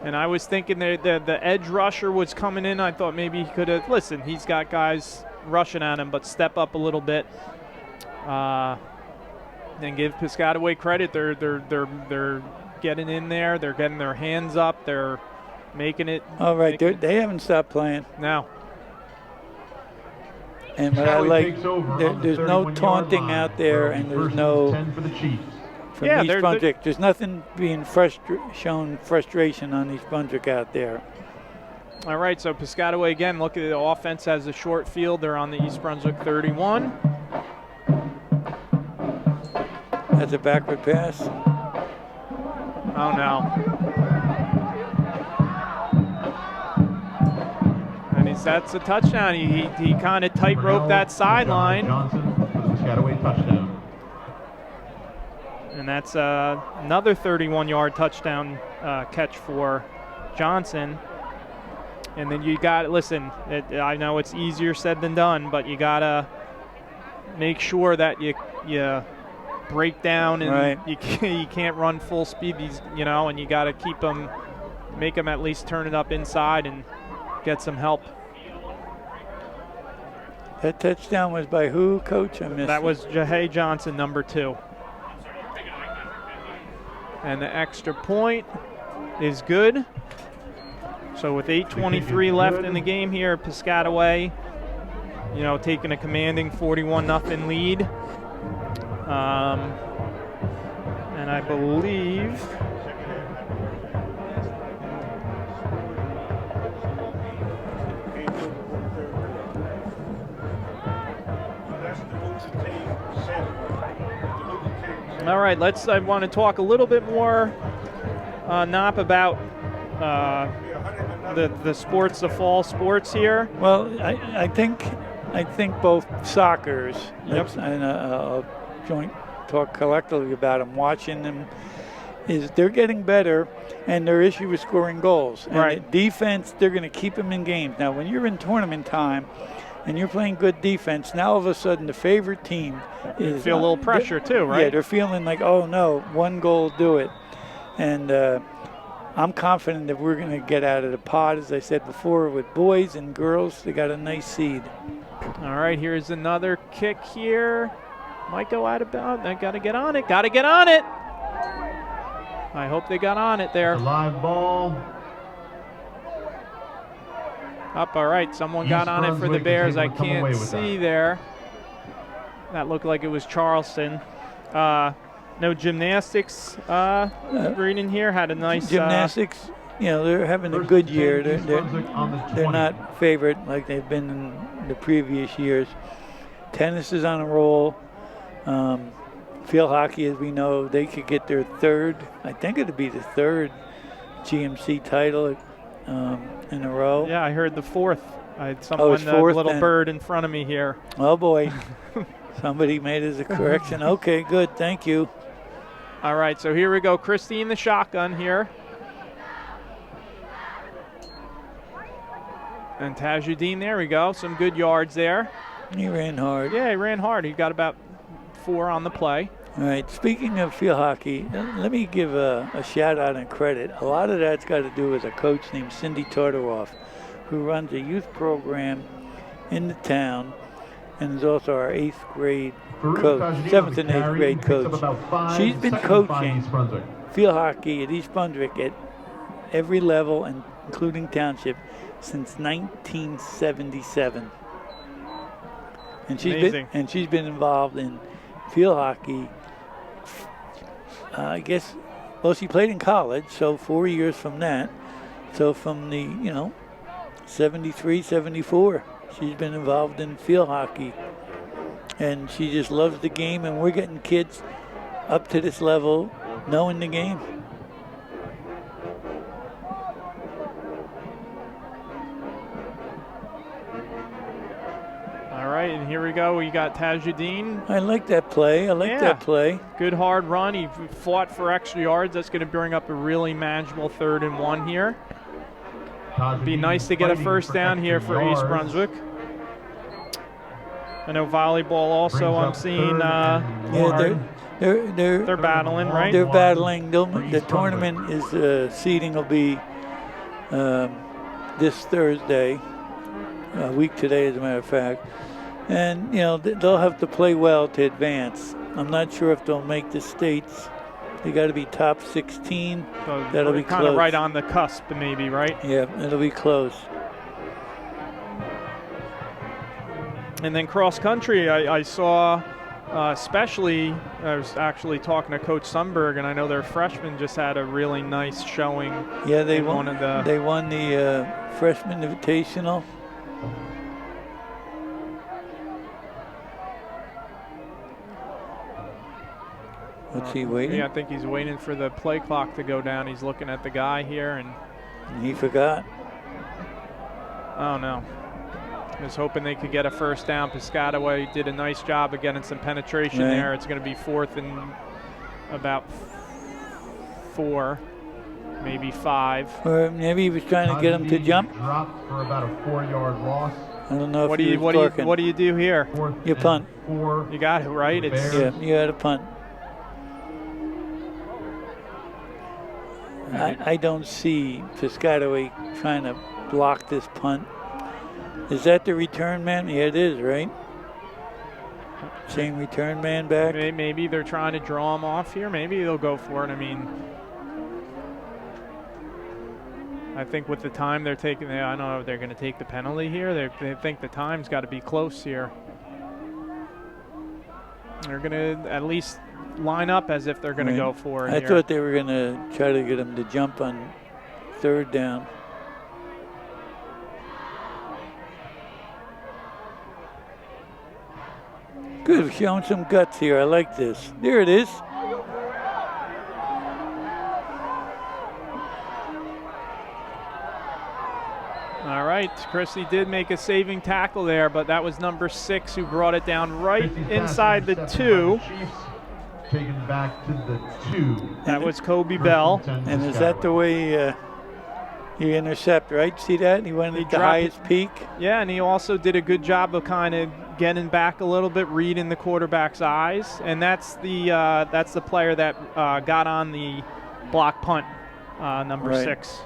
And I was thinking the edge rusher was coming in. I thought maybe he could have, listen, he's got guys rushing at him, but step up a little bit. And give Piscataway credit. They're getting in there. They're getting their hands up. They're making it. All right, they haven't stopped playing. No. And what I like, there's no taunting out there, and there's no. From East Brunswick, there's nothing being shown frustration on East Brunswick out there. All right, so Piscataway again. Look at the offense has a short field. They're on the East Brunswick 31. That's a backward pass. Oh, no. And he's That's a touchdown. He kind of tightrope that sideline. Johnson for the Piscataway touchdown. And that's another 31-yard touchdown catch for Johnson. And then you got, listen, I know it's easier said than done, but you got to make sure that you break down and right. you can't run full speed, and you got to keep them, make them at least turn it up inside and get some help. That touchdown was by who, Coach? I missed That it. was Jahai Johnson, number 2. And the extra point is good. So with 8:23 left in the game here, Piscataway, taking a commanding 41-0 lead. And I believe all right, I want to talk a little bit more, Nop, about the sports, the fall sports here. Well, I think both soccer's, Yep. and a joint talk collectively about them, watching them, is they're getting better, and their issue is scoring goals. And Right. defense, they're going to keep them in games. Now, when you're in tournament time and you're playing good defense, now all of a sudden the favorite team is Feel a little pressure too, right? Yeah, they're feeling like, oh no, one goal will do it. And I'm confident that we're going to get out of the pot, as I said before, with boys and girls. They got a nice seed. All right, here's another kick here. Might go out of bounds. They got to get on it. Got to get on it. I hope they got on it there. A live ball. Up, all right. Someone got on it for the Brunswick Bears. is I able to come away can't with see that. there. That looked like it was Charleston. No gymnastics reading here. Had a nice Gymnastics, they're having a First good and year. 10, East Brunswick on the They're 20. not favored like they've been in the previous years. Tennis is on a roll. Field hockey, as we know, they could get their third, I think it'd be the third GMC title in a row. Yeah, I heard the 4th. I had someone, it's fourth a little then. bird in front of me here. Oh boy, somebody made us a correction. Okay, good, thank you. All right, so here we go. Christine the shotgun here. And Tajuddin, there we go. Some good yards there. He ran hard. Yeah, he ran hard. He got about 4 on the play. All right, speaking of field hockey, let me give a shout out and credit. A lot of that's got to do with a coach named Cindy Tartaroff, who runs a youth program in the town and is also our 8th grade coach, 7th and 8th grade coach. She's been coaching field hockey at East Brunswick at every level, including township, since 1977. And she's been involved in field hockey. I guess, well, she played in college, so 4 years from that. So from the 73, 74, she's been involved in field hockey, and she just loves the game. And we're getting kids up to this level knowing the game. All right, and here we go. We got Tajuddin. I like that play. That play. Good hard run. He fought for extra yards. That's going to bring up a really manageable 3rd and 1 here. Be nice to get a first down here for East Brunswick. I know volleyball also. I'm seeing. They're battling, right? They're battling. The tournament is seeding will be this Thursday, a week today, as a matter of fact. And they'll have to play well to advance. I'm not sure if they'll make the states. They got to be top 16. So that'll be kind close. of right on the cusp, maybe, right? Yeah, it'll be close. And then cross country, I saw, especially, I was actually talking to Coach Sundberg, and I know their freshmen just had a really nice showing. Yeah, they won. One of the. They won the freshman invitational. What's he waiting? Yeah, I think he's waiting for the play clock to go down. He's looking at the guy here, and he forgot. oh no. Was hoping they could get a first down. Piscataway did a nice job of getting some penetration there. It's going to be 4th and about 4, maybe 5. Or maybe he was trying to get him to jump. Dropped for about a 4-yard loss. I don't know What if do you do here? You punt. 4. You got it right. It's Yeah, you had a punt. I don't see Piscataway trying to block this punt. Is that the return man? Yeah, it is, right? Same return man back. maybe they're trying to draw him off here. Maybe they'll go for it. I mean, I think with the time they're taking, I don't know if they're going to take the penalty here. They think the time's got to be close here. They're going to at least line up as if they're going to go for it. I thought they were going to try to get him to jump on 3rd down. Good, showing some guts here. I like this. There it is. All right, Christie did make a saving tackle there, but that was number 6 who brought it down right inside the 2. Taken back to the 2. That was Kobe Bell. And is that the way you intercept, right? See that? He went at the highest peak. Yeah, and he also did a good job of kind of getting back a little bit, reading the quarterback's eyes, and that's the player that got on the block punt, number 6.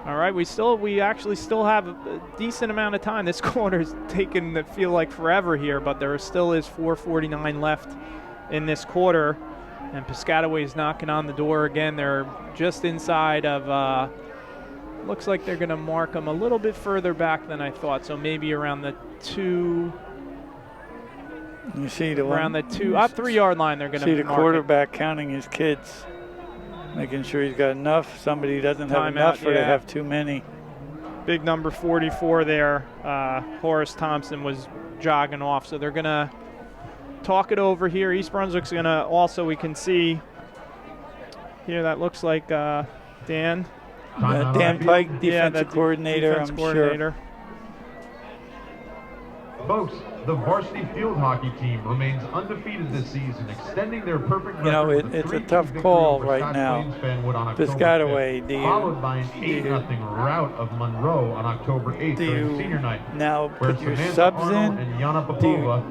All right, we actually still have a decent amount of time. This quarter's taken to feel like forever here, but there still is 4:49 left in this quarter, and Piscataway is knocking on the door again. They're just inside of. Looks like they're going to mark them a little bit further back than I thought, so maybe around the 2. You see the around the 3-yard line. They're going to see the quarterback counting his kids. Making sure he's got enough. Somebody doesn't have enough, or they have too many. Big number 44 there. Horace Thompson was jogging off, so they're going to talk it over here. East Brunswick's going to also, we can see here, that looks like Dan. Dan Pike, defensive coordinator, I'm sure. Folks, the varsity field hockey team remains undefeated this season, extending their perfect record. You know, it's a tough call right now. Piscataway, followed by an 8-0 rout of Monroe on October 8th during senior night. Now put your subs in.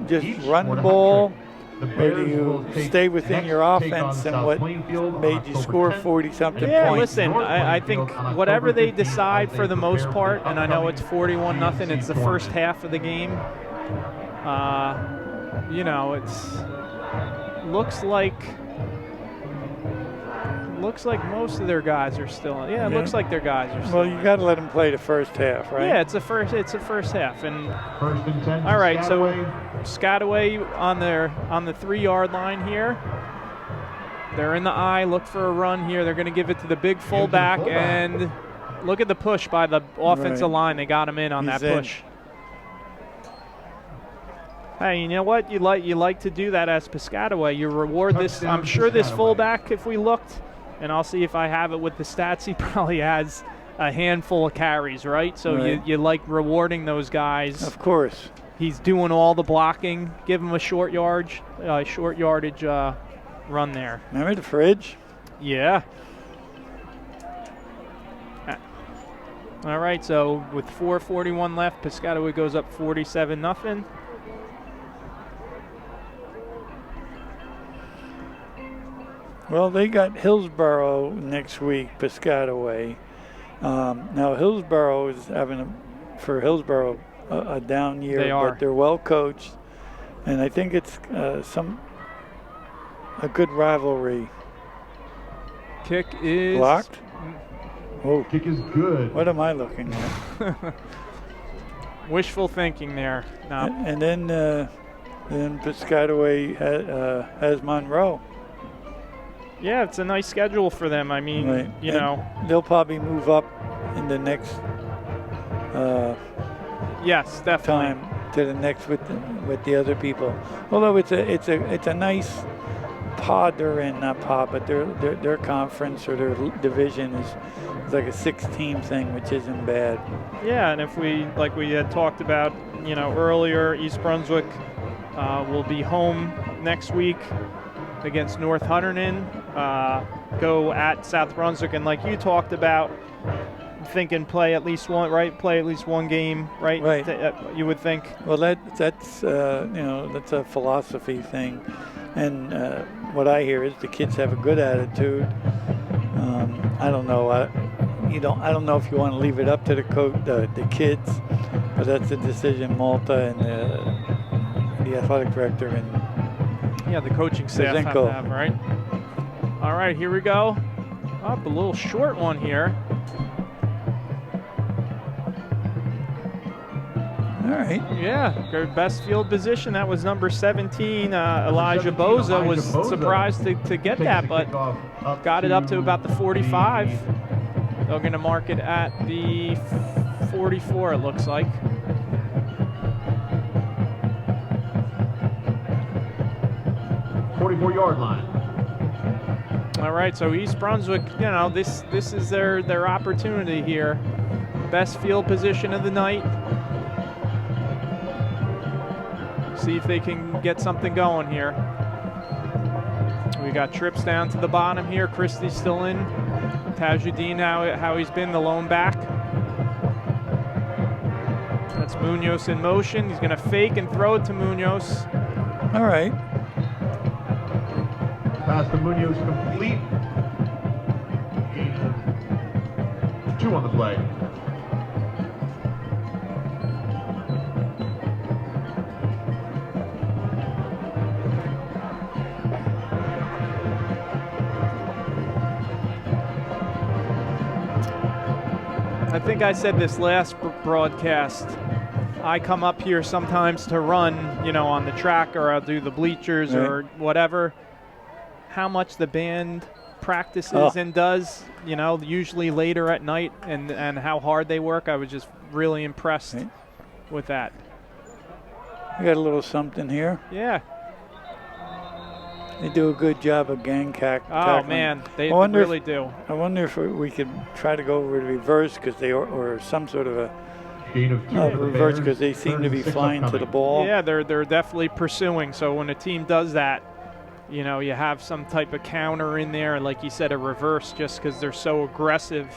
Do you just run the ball, or do you stay within your offense and what made you score 40-something points? Yeah, listen, I think whatever they decide for the most part, and I know it's 41-0, it's the first half of the game. You know, looks like most of their guys are still. Yeah, it looks like their guys are still. Well, you got to let them play the first half, right? Yeah, it's a first half, and all right. So Piscataway on the 3-yard line here. They're in the eye. Look for a run here. They're going to give it to the big fullback, and look at the push by the offensive line. They got him in on that push. Hey, you know what? You like to do that as Piscataway. You reward this. I'm sure this fullback, if we looked, and I'll see if I have it with the stats, he probably has a handful of carries, right? So you like rewarding those guys. Of course. He's doing all the blocking. Give him a short yardage run there. Remember the fridge? Yeah. All right, so with 4:41 left, Piscataway goes up 47-0. Well, they got Hillsborough next week, Piscataway. Now, Hillsborough is having, a down year. They are. But they're well coached. And I think it's a good rivalry. Kick is blocked. Oh, kick is good. What am I looking at? Wishful thinking there. No. And then Piscataway has Monroe. Yeah, it's a nice schedule for them. I mean, you know. They'll probably move up in the next yes, definitely. time to the next with the other people. Although it's a nice pod they're in, not pod, but their conference or their division is like a 6-team thing, which isn't bad. Yeah, and if we, like we had talked about, earlier, East Brunswick will be home next week against North Hunterdon, go at South Brunswick, and like you talked about, thinking play at least one, right? Play at least one game, right? Right. You would think. Well, that's that's a philosophy thing, and what I hear is the kids have a good attitude. I don't know. I don't know if you want to leave it up to the kids, but that's a decision Malta and the athletic director and the coaching staff have to have, right? All right, here we go. Up a little short one here. All right. Yeah, their best field position. That was number 17. Elijah Boza was surprised to get that, but got it up to about the 45. They're going to mark it at the 44, it looks like. Yard line. All right, so East Brunswick, this is their opportunity here. Best field position of the night. See if they can get something going here. We got trips down to the bottom here. Christie's still in. Tajuddin, how he's been the lone back. That's Munoz in motion. He's going to fake and throw it to Munoz. All right. Pass to Munoz complete. 2 on the play. I think I said this last broadcast. I come up here sometimes to run, on the track, or I'll do the bleachers or whatever. How much the band practices and does, usually later at night, and how hard they work. I was just really impressed with that. We got a little something here. Yeah. They do a good job of gang tackling. Oh, man, they really do. I wonder if we could try to go over the reverse, because they or some sort of a reverse, because they seem to be flying to the ball. Yeah, they're definitely pursuing. So when a team does that, you have some type of counter in there, and like you said, a reverse, just because they're so aggressive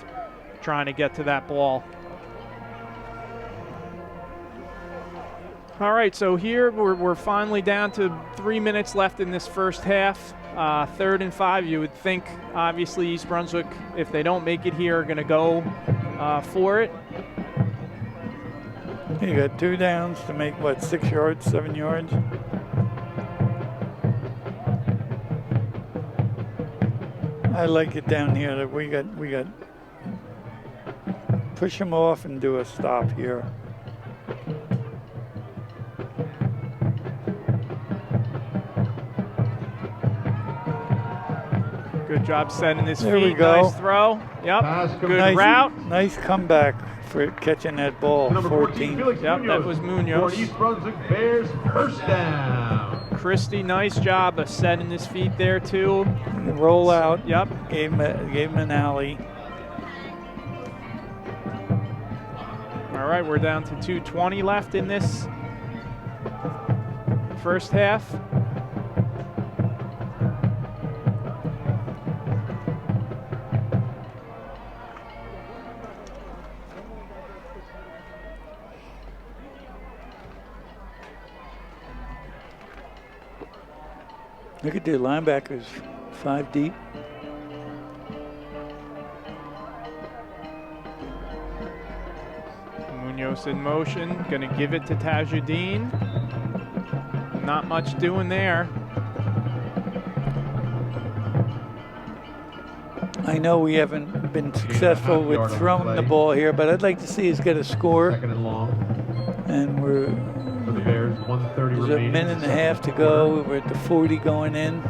trying to get to that ball. All right, so here we're finally down to 3 minutes left in this first half. 3rd and 5, you would think, obviously, East Brunswick, if they don't make it here, are going to go for it. You got 2 downs to make, 6 yards, 7 yards? I like it down here that we got push them off and do a stop here. Good job setting his there feet. We go. Nice throw. Yep. Good route. Nice comeback for catching that ball. Number 14. Yep, that was Munoz. For East Brunswick Bears, first down. Christie, nice job of setting his feet there too. Roll out. Yep. Gave him an alley. All right, we're down to 2:20 left in this first half. Look at the linebackers, 5 deep. Munoz in motion, gonna give it to Tajuddin. Not much doing there. I know we haven't been successful with throwing the ball here, but I'd like to see us get a score. 2nd and long. And we're For the Bears, 1:30 there's remaining. a minute and a half to go. We're at the 40 going in.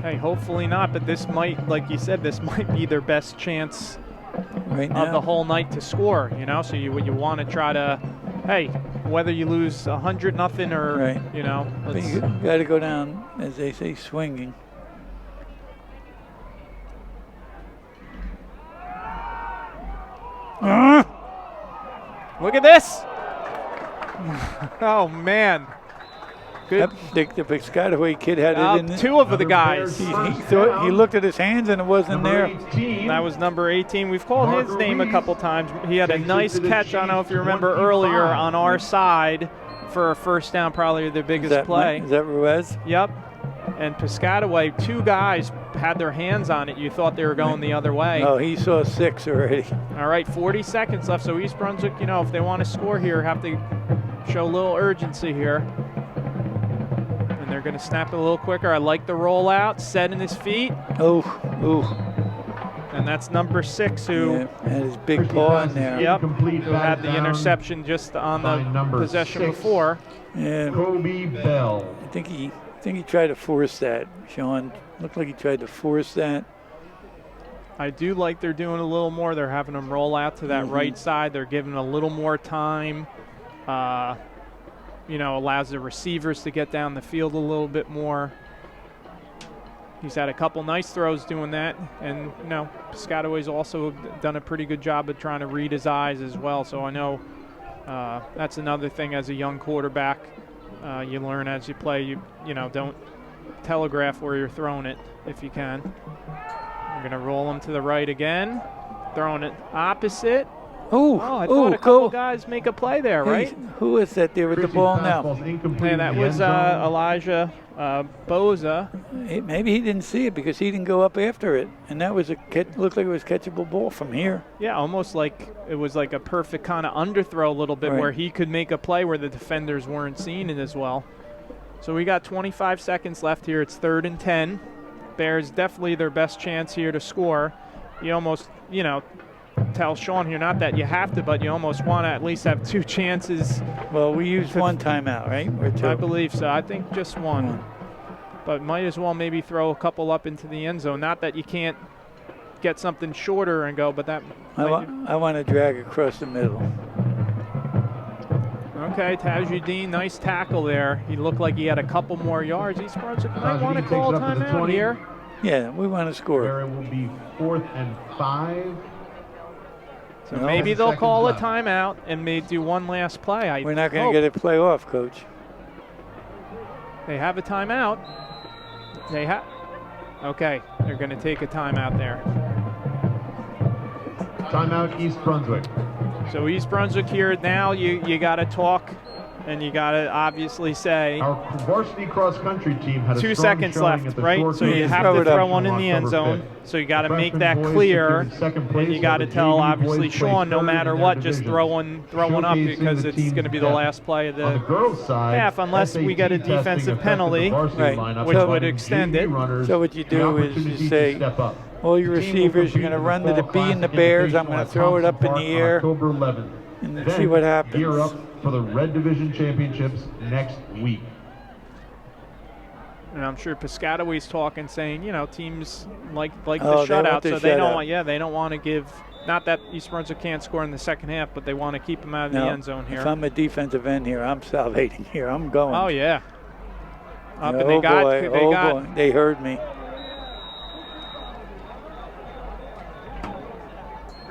Hey, hopefully not, but this might, like you said, this might be their best chance Right now. of the whole night to score, So you want to try to, hey, whether you lose 100-0 or Right. you know. But you got to go down, as they say, swinging. Look at this! Oh man! Good. The Piscataway kid had it in. Two of the guys. He thought, he looked at his hands and it wasn't there. That was number 18. We've called his name a couple times. He had a nice catch. I don't know if you remember earlier on our side for a first down, probably the biggest play. Is that Ruiz? Yep. And Piscataway, two guys had their hands on it. You thought they were going the other way. Oh, he saw 6 already. All right, 40 seconds left. So East Brunswick, you know, if they want to score here, have to show a little urgency here. And they're going to snap it a little quicker. I like the rollout, setting his feet. Oh. And that's number 6 who had his big paw in there. Yep, who had the interception just on the possession before. Yeah. Kobe Bell. I think he tried to force that, Sean. Looked like he tried to force that. I do like they're doing a little more. They're having him roll out to that right side. They're giving a little more time. You know, allows the receivers to get down the field a little bit more. He's had a couple nice throws doing that. And, you know, Piscataway's also done a pretty good job of trying to read his eyes as well. So I know that's another thing as a young quarterback. You learn as you play. You know, don't telegraph where you're throwing it if you can. We're going to roll him to the right again. Throwing it opposite. Oh, I thought a couple guys make a play there, right? Who is that there with the ball now? Yeah, that was Elijah Boza. Maybe he didn't see it because he didn't go up after it. And that was looked like it was catchable ball from here. Yeah, almost like it was like a perfect kind of underthrow a little bit where he could make a play where the defenders weren't seeing it as well. So we got 25 seconds left here. It's 3rd and 10. Bears definitely their best chance here to score. You almost, you know, tell Sean here, not that you have to, but you almost want to at least have 2 chances. Well, we used 1 timeout, right? Or 2? I believe so. I think just 1. But might as well maybe throw a couple up into the end zone. Not that you can't get something shorter and go, but that. I want to drag across the middle. Okay, Tajuddin, nice tackle there. He looked like he had a couple more yards. East Brunswick might want to call a timeout here. Yeah, we want to score. Where it will be 4th and 5. So maybe they'll call a timeout and may do one last play. We're not going to get a play off, Coach. They have a timeout. Okay, they're going to take a timeout there. Timeout, East Brunswick. So East Brunswick here now, you got to talk and you got to obviously say. Our varsity cross country team had 2 seconds left, right? So you have to throw one in the end zone. So you got to make that clear, and you got to tell obviously Sean, no matter what, just throw one up because it's going to be the last play of the half, unless we get a defensive penalty, which would extend it. So what you do is you say, all your receivers, you're going to run to the B and the Bears. I'm going to throw it up in the air and see what happens. Gear up for the Red Division Championships next week. And I'm sure Piscataway's talking, saying, you know, teams like the shutout, so they don't want, they don't want to give. Not that East Brunswick can't score in the second half, but they want to keep them out of the end zone here. If I'm a defensive end here, I'm salivating here. I'm going. Oh yeah. Up and they heard me.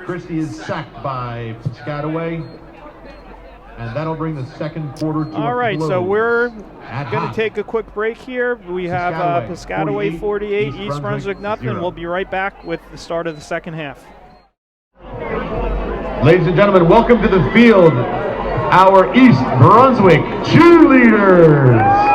Christie is sacked by Piscataway, and that'll bring the second quarter to a close. All right, so we're going to take a quick break here. We have Piscataway 48, East Brunswick nothing. We'll be right back with the start of the second half. Ladies and gentlemen, welcome to the field, our East Brunswick cheerleaders.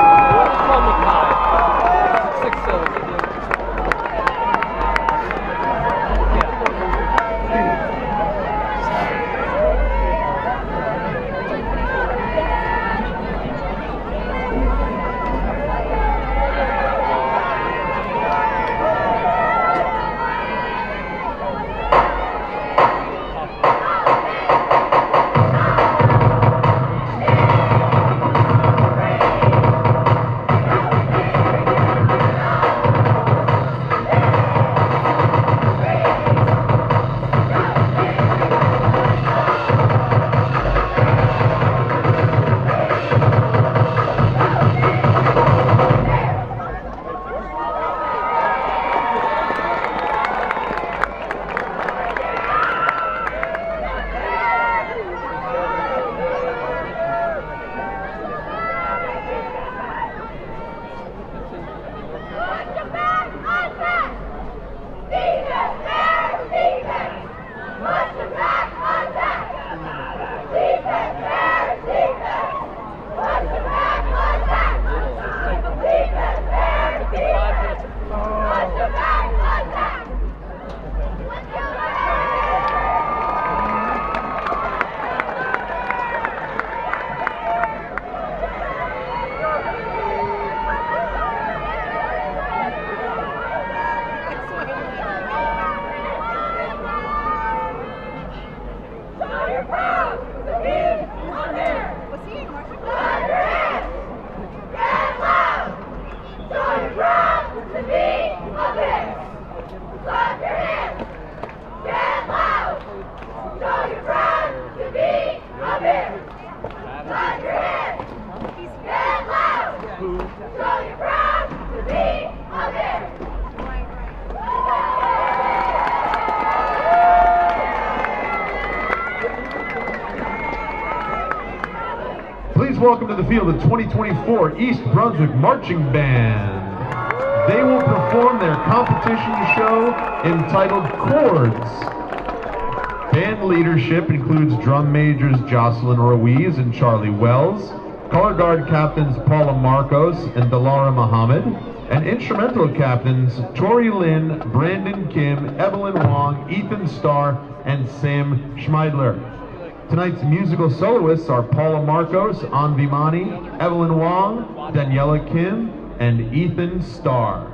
Boo. Please welcome to the field the 2024 East Brunswick Marching Band. They will perform their competition show entitled Chords. Band leadership includes drum majors Jocelyn Ruiz and Charlie Wells, color guard captains Paula Marcos and Delara Muhammad, and instrumental captains Tori Lynn, Brandon Kim, Evelyn Wong, Ethan Starr, and Sam Schmeidler. Tonight's musical soloists are Paula Marcos, Anvi Mani, Evelyn Wong, Daniela Kim, and Ethan Starr.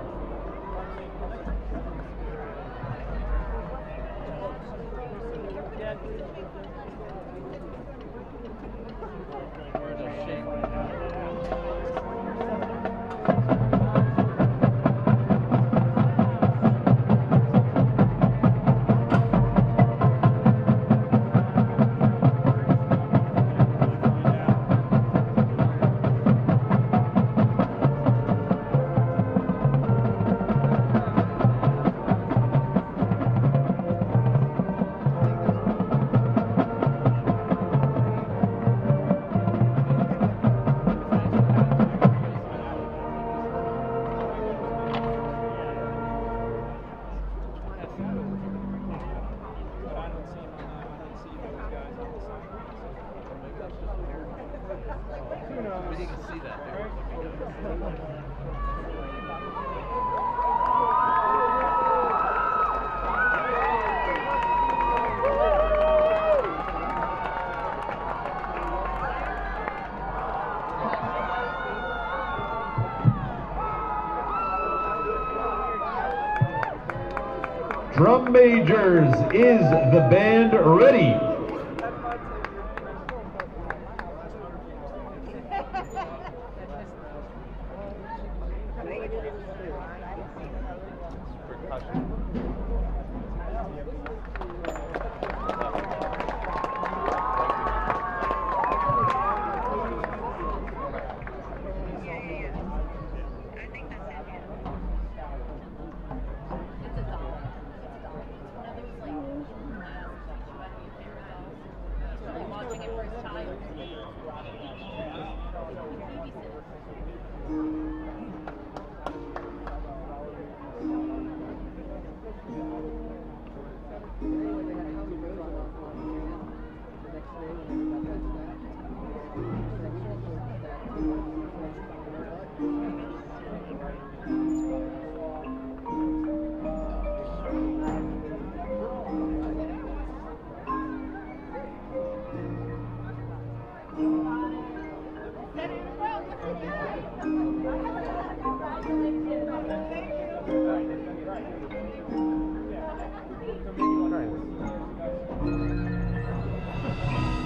Drum majors, is the band ready?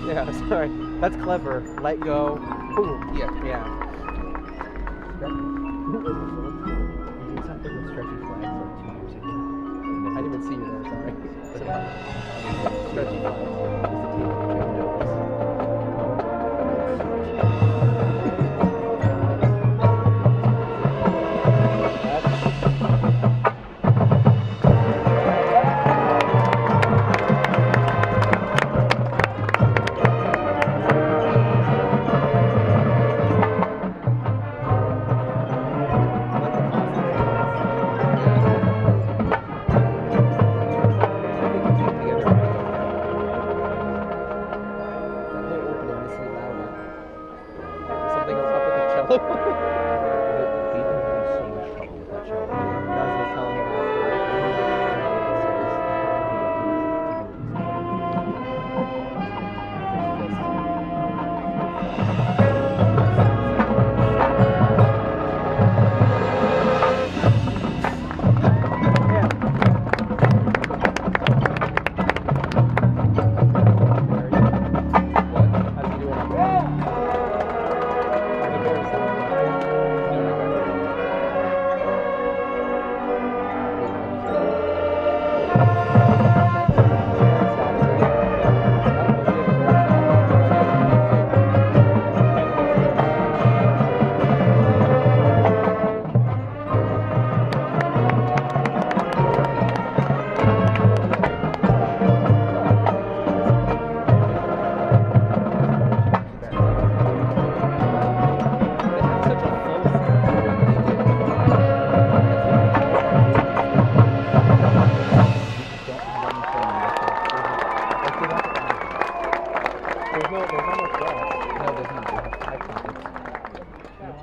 Yeah, sorry. That's clever. Let go. Boom. Yeah. Yeah. You did something with stretchy flags like 2 years ago. I didn't even see you there, sorry. Stretchy flags.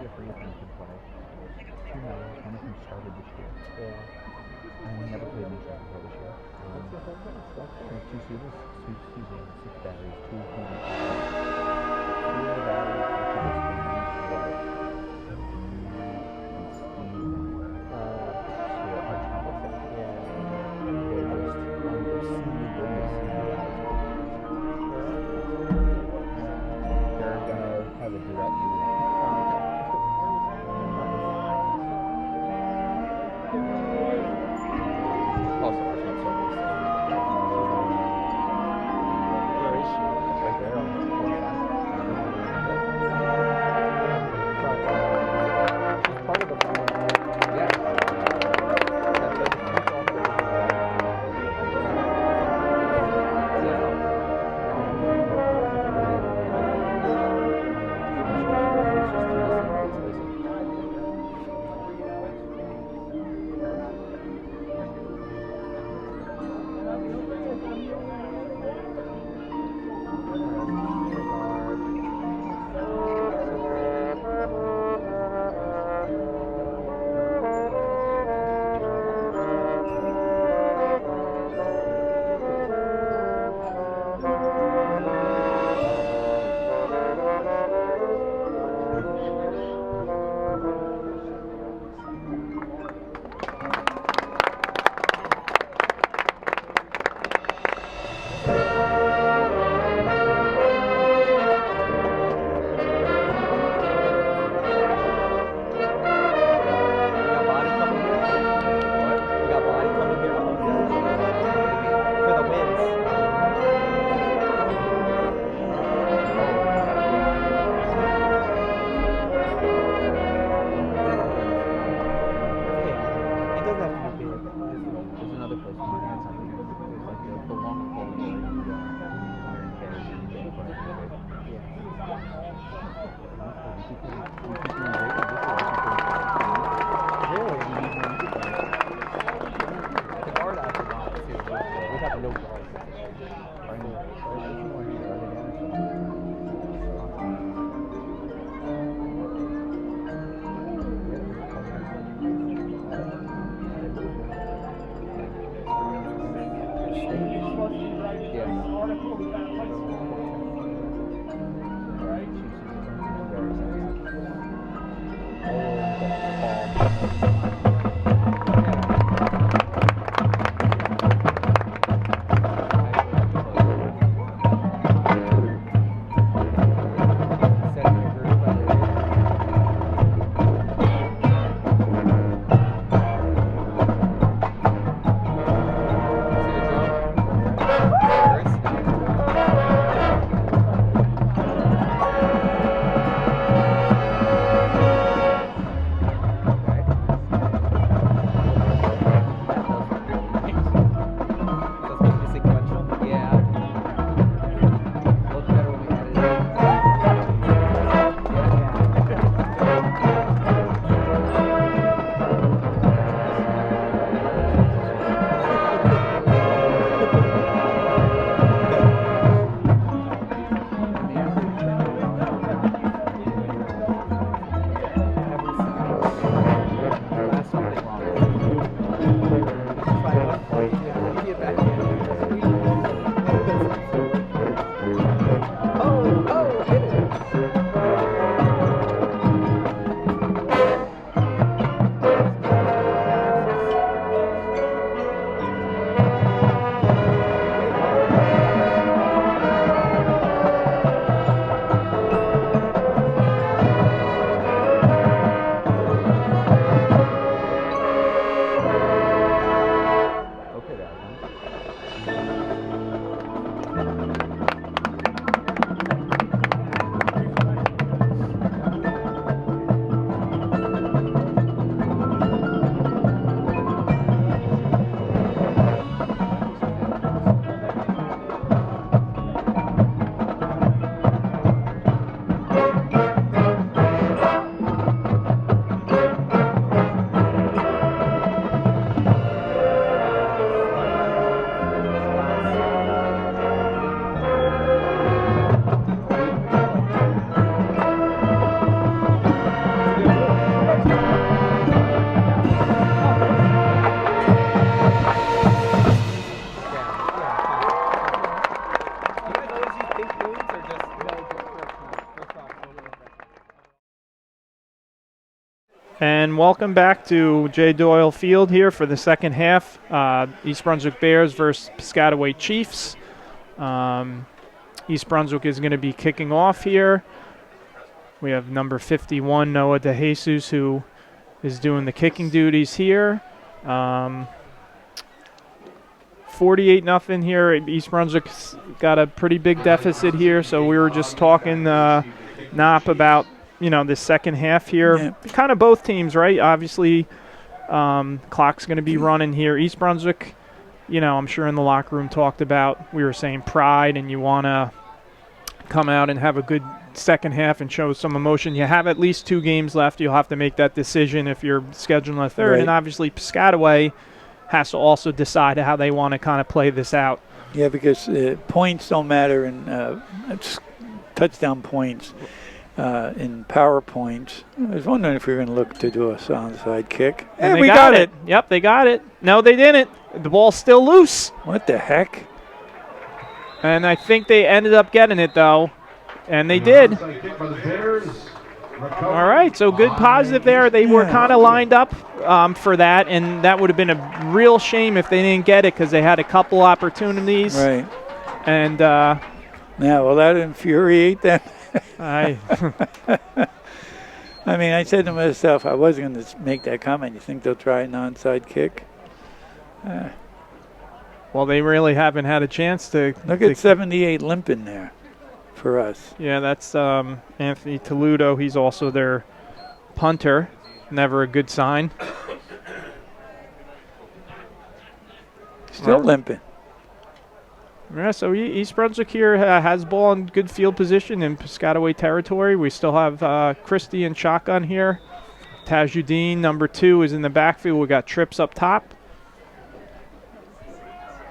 the free thing to play. 2 members, one of them started this year. Yeah. And we never played in track before this year. There's 2 seasons, 6 batteries, 2 corners. 2 of the batteries, And welcome back to J. Doyle Field here for the second half. East Brunswick Bears versus Piscataway Chiefs. East Brunswick is going to be kicking off here. We have number 51, Noah DeJesus, who is doing the kicking duties here. 48-0 here. East Brunswick's got a pretty big deficit here, so we were just talking, Nop, about this second half here. Yeah. Kind of both teams, right? Obviously, clock's going to be running here. East Brunswick, I'm sure in the locker room talked about, we were saying pride, and you want to come out and have a good second half and show some emotion. You have at least 2 games left. You'll have to make that decision if you're scheduling a third. Right. And obviously Piscataway has to also decide how they want to kind of play this out. Yeah, because points don't matter in touchdown points. In power points, I was wondering if we were going to look to do a onside kick. And we got it. Yep, they got it. No, they didn't. The ball's still loose. What the heck? And I think they ended up getting it, though. And they did. All right, so good positive there. They were kind of lined up for that, and that would have been a real shame if they didn't get it because they had a couple opportunities. Right. And now, will that infuriate them? I mean, I said to myself, I wasn't going to make that comment. You think they'll try an onside kick? Well, they really haven't had a chance to. Look at 78 limping there for us. Yeah, that's Anthony Toludo. He's also their punter. Never a good sign. Still limping. Yeah, so East Brunswick here has ball in good field position in Piscataway territory. We still have Christie in shotgun here. Tajuddin, number 2, is in the backfield. We got Trips up top.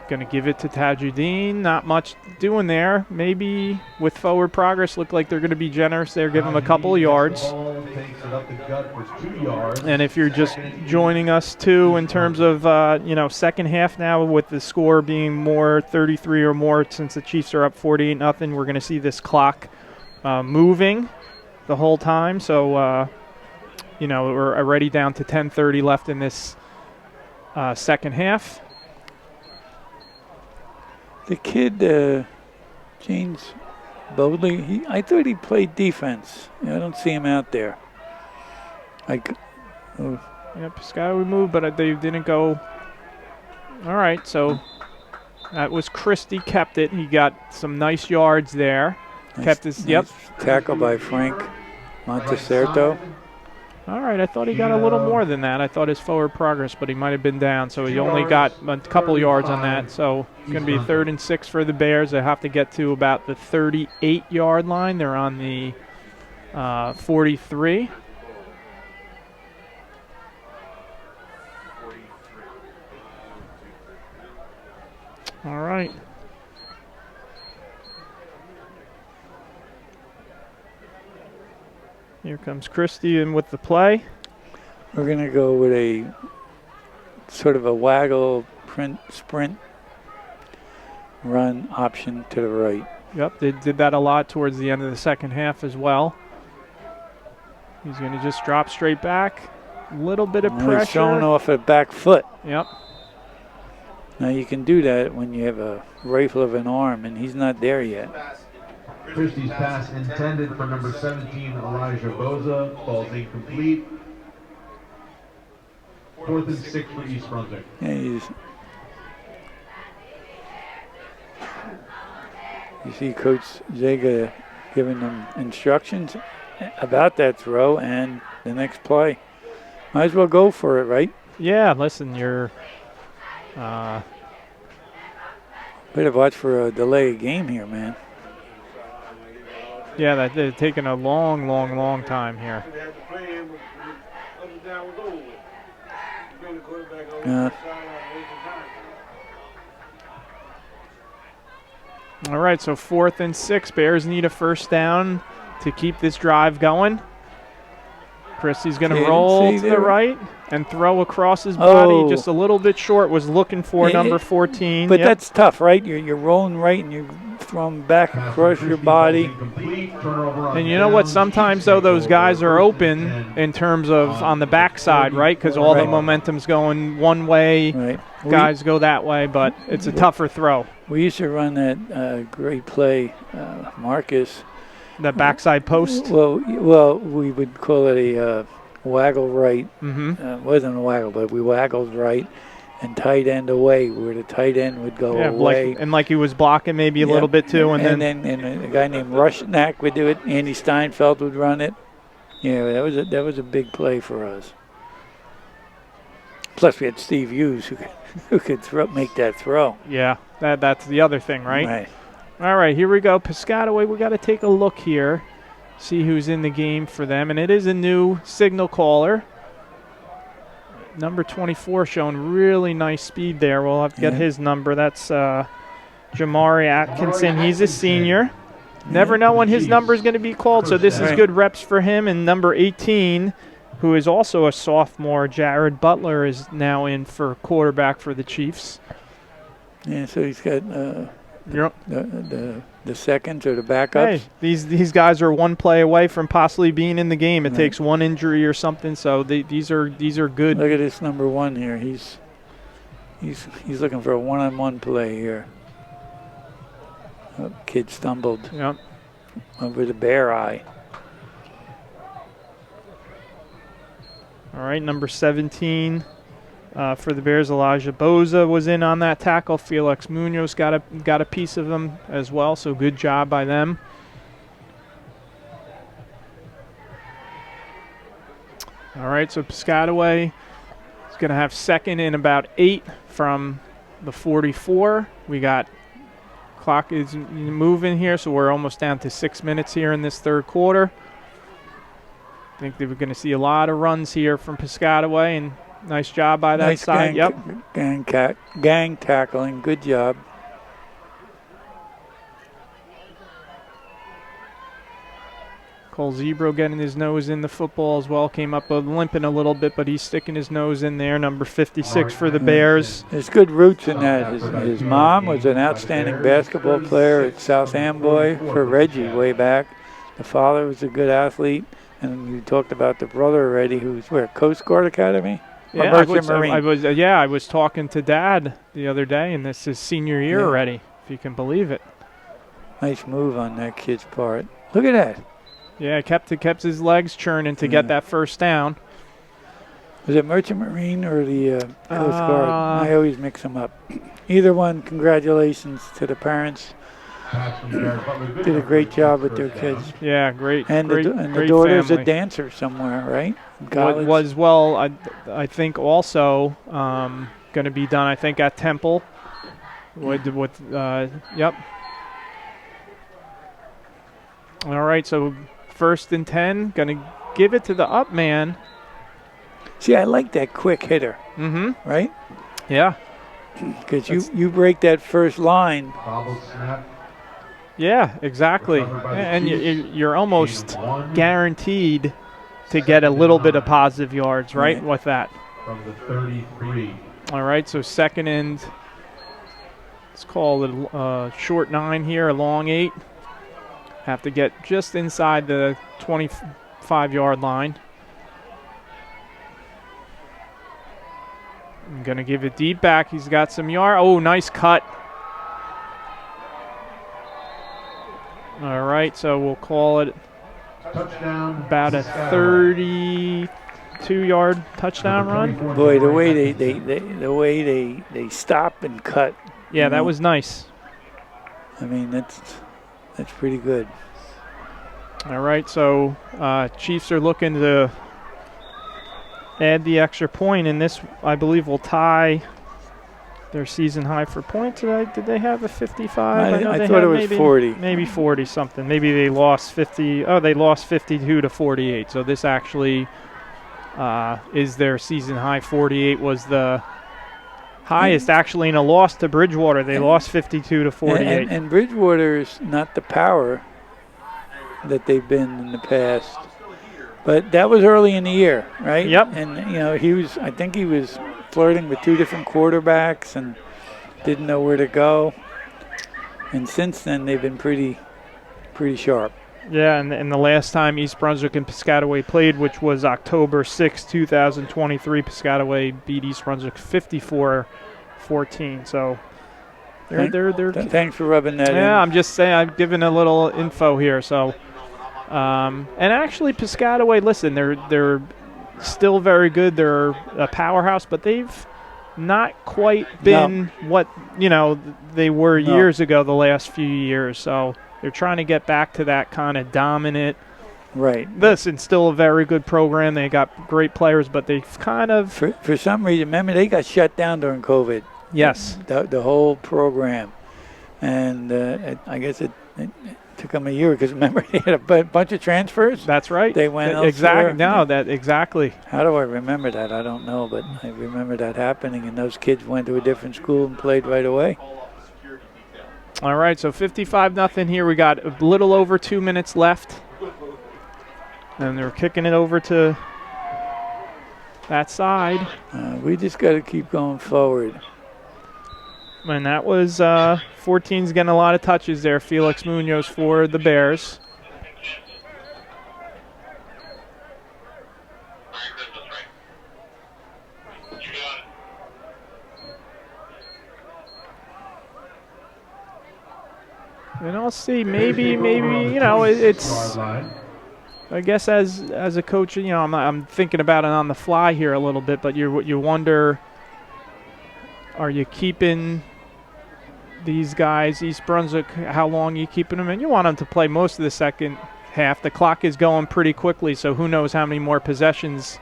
Going to give it to Tajuddin. Not much doing there. Maybe with forward progress, look like they're going to be generous there, give him a couple of yards. And if you're just joining us, too, in terms of, second half now with the score being more 33 or more since the Chiefs are up 48-0, we're going to see this clock moving the whole time. So, we're already down to 10:30 left in this second half. The kid, James Bodley, I thought he played defense. I don't see him out there. Yeah, Piscataway moved, but they didn't go. All right, so that was Christie, kept it. He got some nice yards there. Kept his, nice tackle by Frank Monteserto. All right, I thought he got a little more than that. I thought his forward progress, but he might have been down, so he only got a couple yards on that. So it's going to be 3rd and 6 for the Bears. They have to get to about the 38-yard line. They're on the 43. All right. Here comes Christie in with the play. We're going to go with a sort of a waggle sprint run option to the right. Yep, they did that a lot towards the end of the second half as well. He's going to just drop straight back. A little bit of pressure. He's throwing off a back foot. Yep. Now you can do that when you have a rifle of an arm, and he's not there yet. Christie's pass intended for number 17, Elijah Boza. Ball's incomplete. 4th and 6 for East Brunswick. Yeah, you see Coach Zega giving them instructions about that throw and the next play. Might as well go for it, right? Yeah, listen, you're... Better watch for a delay of game here, man. Yeah, they're taking a long time here. All right, so 4th and 6. Bears need a first down to keep this drive going. Christie's going to roll to the right and throw across his body. Just a little bit short. Was looking for number 14. But that's tough, right? You're rolling right and you're from back across your body. And you know what? Sometimes, though, those guys are open in terms of on the backside, right? Because all the momentum's going one way. Right. Guys go that way, but it's a tougher throw. We used to run that great play, Marcus. The backside post? Well, we would call it a waggle right. Mm-hmm. It wasn't a waggle, but we waggled right and tight end away, where the tight end would go away. Like he was blocking maybe a little bit too. And then a guy named Rushnack would do it. Andy Steinfeld would run it. Yeah, that was a big play for us. Plus, we had Steve Hughes who could make that throw. Yeah, that's the other thing, right? Right. All right, here we go. Piscataway, we got to take a look here, see who's in the game for them. And it is a new signal caller. Number 24 showing really nice speed there. We'll have to get his number. That's Jamari Atkinson. He's a senior. Never know when his number is going to be called, so this is good reps for him. And number 18, who is also a sophomore, Jared Butler, is now in for quarterback for the Chiefs. Yeah, so he's got the seconds or the backups. Hey, these guys are one play away from possibly being in the game. It takes one injury or something, so these are good. Look at this number 1 here. He's looking for a one-on-one play here. Kid stumbled over the bare eye. All right, number 17 for the Bears, Elijah Boza was in on that tackle. Felix Munoz got a piece of him as well, so good job by them. All right, so Piscataway is going to have second in about 8 from the 44. We got clock is moving here, so we're almost down to 6 minutes here in this third quarter. I think that we're going to see a lot of runs here from Piscataway, and nice job by that side. Gang tackling. Good job. Cole Zebro getting his nose in the football as well. Came up limping a little bit, but he's sticking his nose in there. Number 56 for the Bears. There's good roots in that. His mom was an outstanding basketball player at South Amboy for Reggie way back. The father was a good athlete. And you talked about the brother already, who's Coast Guard Academy? Yeah, I was talking to Dad the other day, and this is senior year already, if you can believe it. Nice move on that kid's part. Look at that. Yeah, kept his legs churning to get that first down. Was it Merchant Marine or the Coast Guard? I always mix them up. Either one, congratulations to the parents. Did a great job with their kids. Yeah, great. And great, the daughter's a dancer somewhere, right? I think also going to be done, I think, at Temple. Yep. All right, so 1st and 10, going to give it to the up man. See, I like that quick hitter. Mm-hmm. Right? Yeah. Because you break that first line. Yeah, exactly. And you're almost guaranteed to get a little bit of positive yards, right, with that. From the 33. All right, so second and, let's call it a short 9 here, a long 8. Have to get just inside the 25-yard line. I'm going to give it deep back. He's got some yard. Oh, nice cut. All right, so we'll call it Touchdown, about a 32-yard touchdown run. Boy, the way they stop and cut. Yeah, that was nice. I mean, that's pretty good. All right, so Chiefs are looking to add the extra point, and this, I believe, will tie their season high for points. Did they have a 55? I thought it was 40. Maybe 40 something. Maybe they lost 50. Oh, they lost 52 to 48. So this actually is their season high. 48 was the highest actually in a loss to Bridgewater. They lost 52 to 48. And Bridgewater is not the power that they've been in the past. But that was early in the year, right? Yep. And I think he was flirting with 2 different quarterbacks and didn't know where to go. And since then, they've been pretty sharp. Yeah, and the last time East Brunswick and Piscataway played, which was October 6, 2023, Piscataway beat East Brunswick 54-14. So they're thanks for rubbing that in. Yeah, I'm just saying, I'm giving a little info here. So, and actually Piscataway, listen, they're still very good. They're a powerhouse, but they've not quite been what they were years ago, the last few years. So they're trying to get back to that kind of dominant. Right. Listen, still a very good program. They got great players, but they've kind of for some reason, remember they got shut down during COVID. Yes. The whole program, and I guess it took them a year because remember they had a bunch of transfers. That's right. They went exactly. elsewhere. No, exactly. How do I remember that? I don't know, but I remember that happening, and those kids went to a different school and played right away. All right, so 55-0 here. We got a little over 2 minutes left, and they're kicking it over to that side. We just got to keep going forward. And that was 14's getting a lot of touches there. Felix Munoz for the Bears. And I'll see, maybe it's. I guess as a coach, I'm thinking about it on the fly here a little bit, but you wonder, are you keeping these guys, East Brunswick, how long are you keeping them in? You want them to play most of the second half. The clock is going pretty quickly, so who knows how many more possessions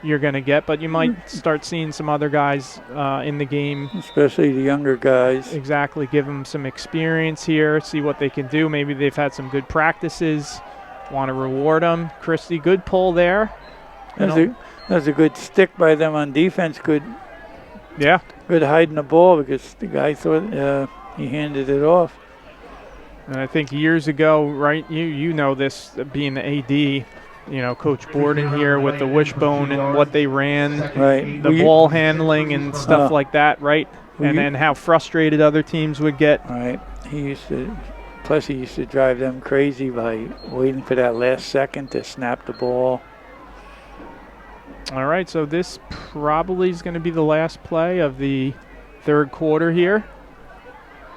you're going to get. But you might start seeing some other guys in the game. Especially the younger guys. Exactly. Give them some experience here, see what they can do. Maybe they've had some good practices. Want to reward them. Christie, good pull there. That was a good stick by them on defense. Good hiding the ball because the guy thought he handed it off. And I think years ago, right, you know this, being the AD, Coach Borden here with the wishbone and what they ran, the ball handling and stuff like that, right? And then how frustrated other teams would get. Right. He used to drive them crazy by waiting for that last second to snap the ball. All right, so this probably is going to be the last play of the third quarter here.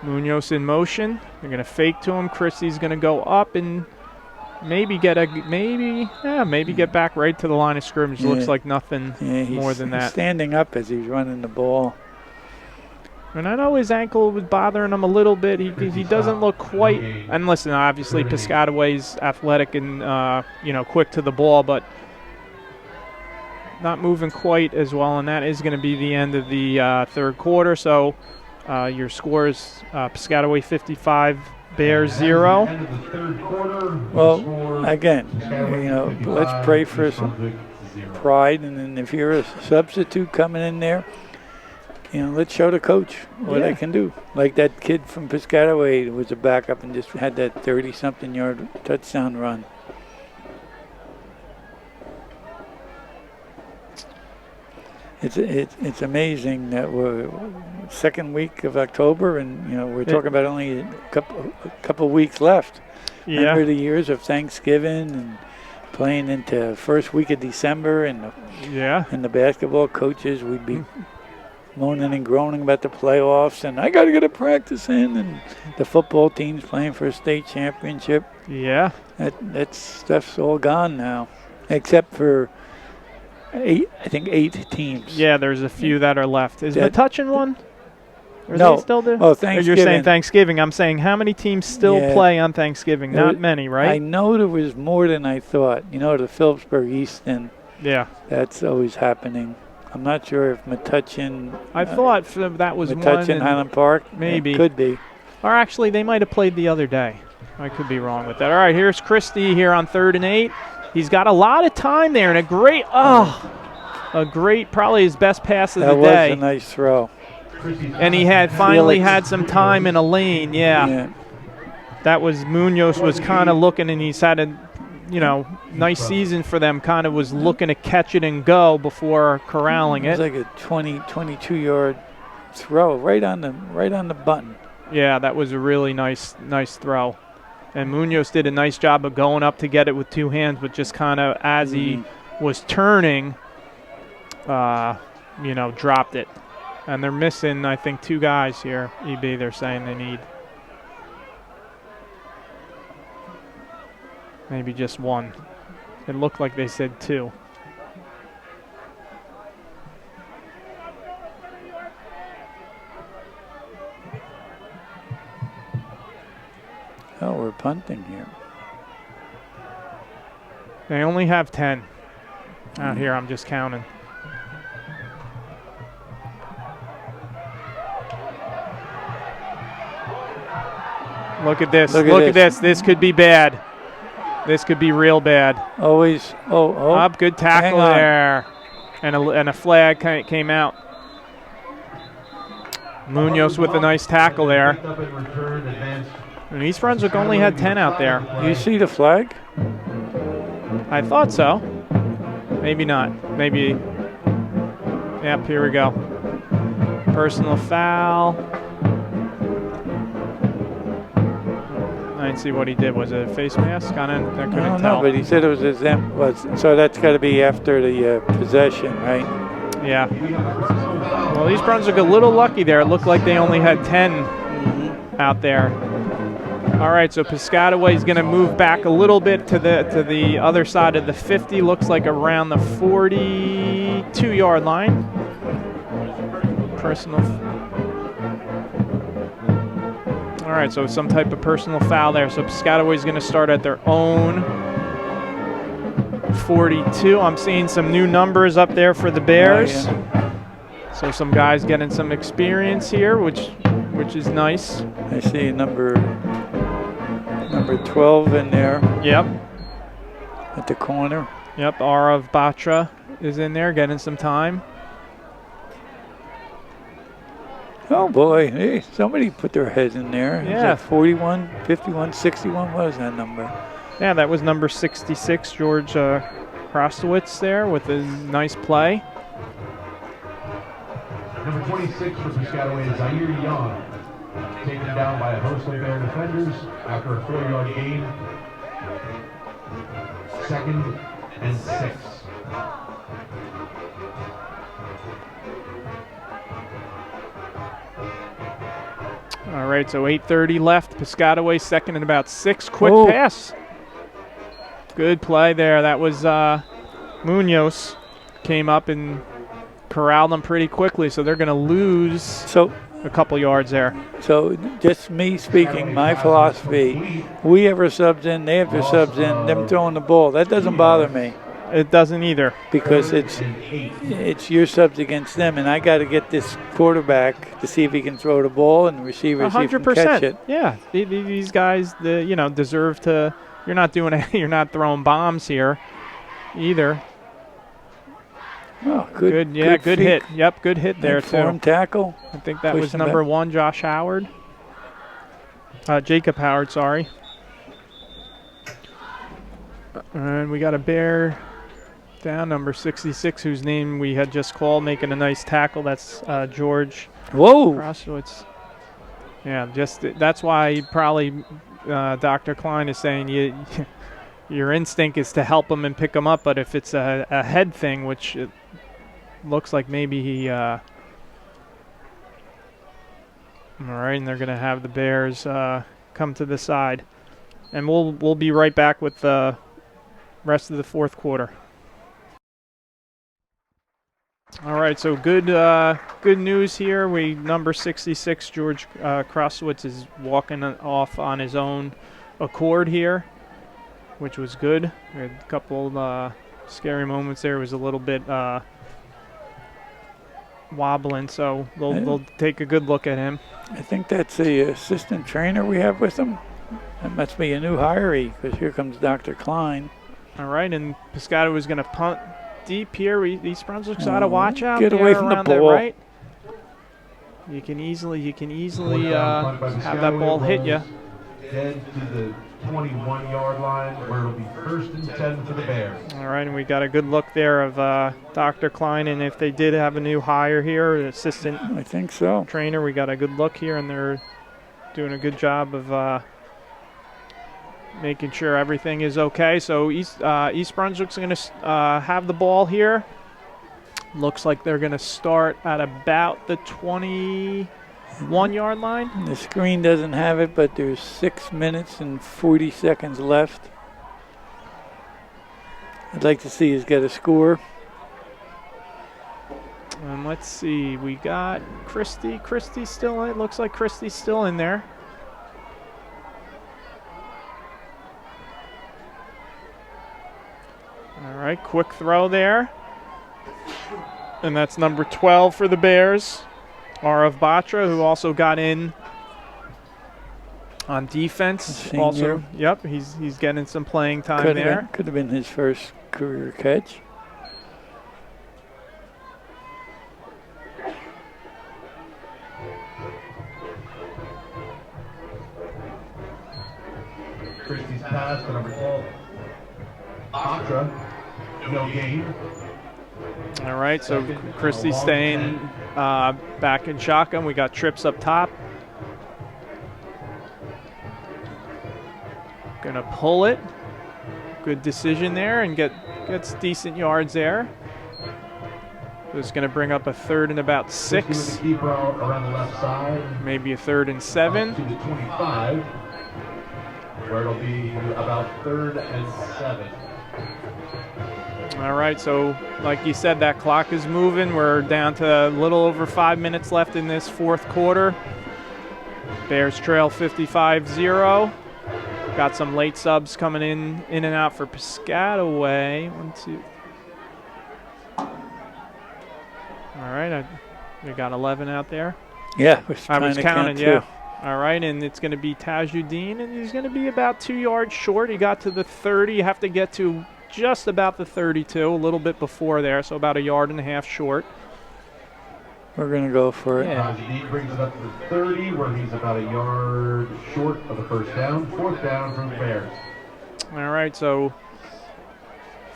Munoz in motion. They're going to fake to him. Christie's going to go up and maybe get back right to the line of scrimmage. Looks like nothing more than that. He's standing up as he's running the ball. And I know his ankle was bothering him a little bit. He doesn't look quite. And listen, obviously Piscataway's athletic and quick to the ball, but not moving quite as well. And that is going to be the end of the third quarter. So your score is Piscataway 55, Bears 0. Well, again, let's pray for some pride, and then if you're a substitute coming in there, let's show the coach what I can do. Like that kid from Piscataway who was a backup and just had that 30-something yard touchdown run. It's amazing that we're second week of October and we're talking about only a couple weeks left. Yeah. Remember the years of Thanksgiving and playing into first week of December and the basketball coaches would be moaning and groaning about the playoffs and I got to get a practice in, and the football team's playing for a state championship. Yeah. That stuff's all gone now, except for eight teams. Yeah, there's a few that are left. Is Metuchen one? Or no. They still do? Oh, Thanksgiving. Or you're saying Thanksgiving. I'm saying how many teams still play on Thanksgiving? Not many, right? I know there was more than I thought. The Phillipsburg Easton. Yeah. That's always happening. I'm not sure if Metuchen. I thought that was Metuchen, Highland Park. Maybe. It could be. Or actually, they might have played the other day. I could be wrong with that. All right, here's Christie here on 3rd and 8. He's got a lot of time there and a great, probably his best pass of the day. That was a nice throw. And he had finally had some time in a lane, That was Munoz was kind of looking, and he's had a, nice season for them, kind of was looking to catch it and go before corralling it. It was like a 22-yard throw right on the button. Yeah, that was a really nice throw. And Munoz did a nice job of going up to get it with two hands, but just kind of as he was turning, you know, dropped it. And they're missing, I think, 2 guys here, EB, they're saying they need. Maybe just 1. It looked like they said 2. Oh, we're punting here. They only have 10 out here. I'm just counting. Look at this. Look at this. This could be bad. This could be real bad. Always. Oh. Up, good tackle there. And a flag came out. Munoz with a nice tackle there. And East Brunswick only had 10 out there. You see the flag? I thought so. Maybe not. Maybe. Yep, here we go. Personal foul. I didn't see what he did. Was it a face mask? I couldn't tell. No, but he said it was so that's got to be after the possession, right? Yeah. Well, East Brunswick a little lucky there. It looked like they only had 10 out there. All right, so Piscataway is going to move back a little bit to the other side of the 50. Looks like around the 42-yard line. Personal. All right, so some type of personal foul there. So Piscataway is going to start at their own 42. I'm seeing some new numbers up there for the Bears. Oh, yeah. So some guys getting some experience here, which is nice. I see number 12 in there. Yep. At the corner. Yep, Arav Batra is in there getting some time. Oh boy, hey, somebody put their heads in there. Yeah. 41, 51, 61, what was that number? Yeah, that was number 66, George Krastowitz there with a nice play. Number 26 for Piscataway is Zaire Young, taken down by a host of Bear defenders after a 4-yard gain. 2nd and 6. All right, so 8:30 left. Piscataway 2nd and about 6. Quick pass. Good play there. That was Munoz came up and corralled them pretty quickly, so they're going to lose a couple yards there. So just me speaking, my philosophy, we have our subs in, they have their subs in, them throwing the ball. That doesn't bother me. It doesn't either. Because it's your subs against them, and I got to get this quarterback to see if he can throw the ball and the receiver see if he can catch it. Yeah, these guys, deserve to. You're not doing you're not throwing bombs here, either. Oh, good hit. Yep, good hit there too. Form tackle. I think that was number 1, Josh Howard. Jacob Howard, sorry. And we got a Bear down, number 66, whose name we had just called, making a nice tackle. That's George. Whoa. Krastowitz. Yeah, that's why probably Dr. Klein is saying your instinct is to help him and pick him up, but if it's a head thing, which it looks like maybe he. All right, and they're going to have the Bears come to the side, and we'll be right back with the rest of the 4th quarter. All right, so good news here. Number 66, George Krastowitz, is walking off on his own accord here, which was good. We had a couple scary moments there. It was a little bit wobbling, so they'll take a good look at him. I think that's the assistant trainer we have with him. That must be a new hiree, because here comes Dr. Klein. All right, and Piscataway is going to punt deep here. East Brunswick's got to watch out. Get away from the ball. Right. You can easily have that ball hit you. Dead to the 21-yard line, where it'll be 1st and 10 for the Bears. All right, and we got a good look there of Dr. Klein, and if they did have a new hire here, assistant. I think so. Trainer, we got a good look here, and they're doing a good job of making sure everything is okay. So East Brunswick's going to have the ball here. Looks like they're going to start at about the 21-yard line. The screen doesn't have it, but there's 6 minutes and 40 seconds left. I'd like to see us get a score. And let's see, we got Christie. Christie's still in. It looks like Christie's still in there. All right, quick throw there. And that's number 12 for the Bears, Arav Batra, who also got in on defense. Also, yep, he's getting some playing time there. Could have been his first career catch. Christie's pass to number 12. Batra, no gain. All right, so Christie's staying back in shotgun. We got trips up top. Gonna pull it. Good decision there and gets decent yards there. So it's gonna bring up a 3rd and about 6. Keeper around the left side. Maybe a 3rd and 7. To the 25, where it'll be about 3rd and 7. All right, so like you said, that clock is moving. We're down to a little over 5 minutes left in this 4th quarter. Bears trail 55-0. Got some late subs coming in and out for Piscataway. 1, 2. All right, we got 11 out there. Yeah, I was counting, yeah. All right, and it's going to be Tajuddin, and he's going to be about 2 yards short. He got to the 30. You have to get to just about the 32, a little bit before there, so about 1.5 yards short. We're going to go for it. Yeah. Tajuddin brings it up to the 30, where he's about 1 yard short of the first down. 4th down from the Bears. All right, so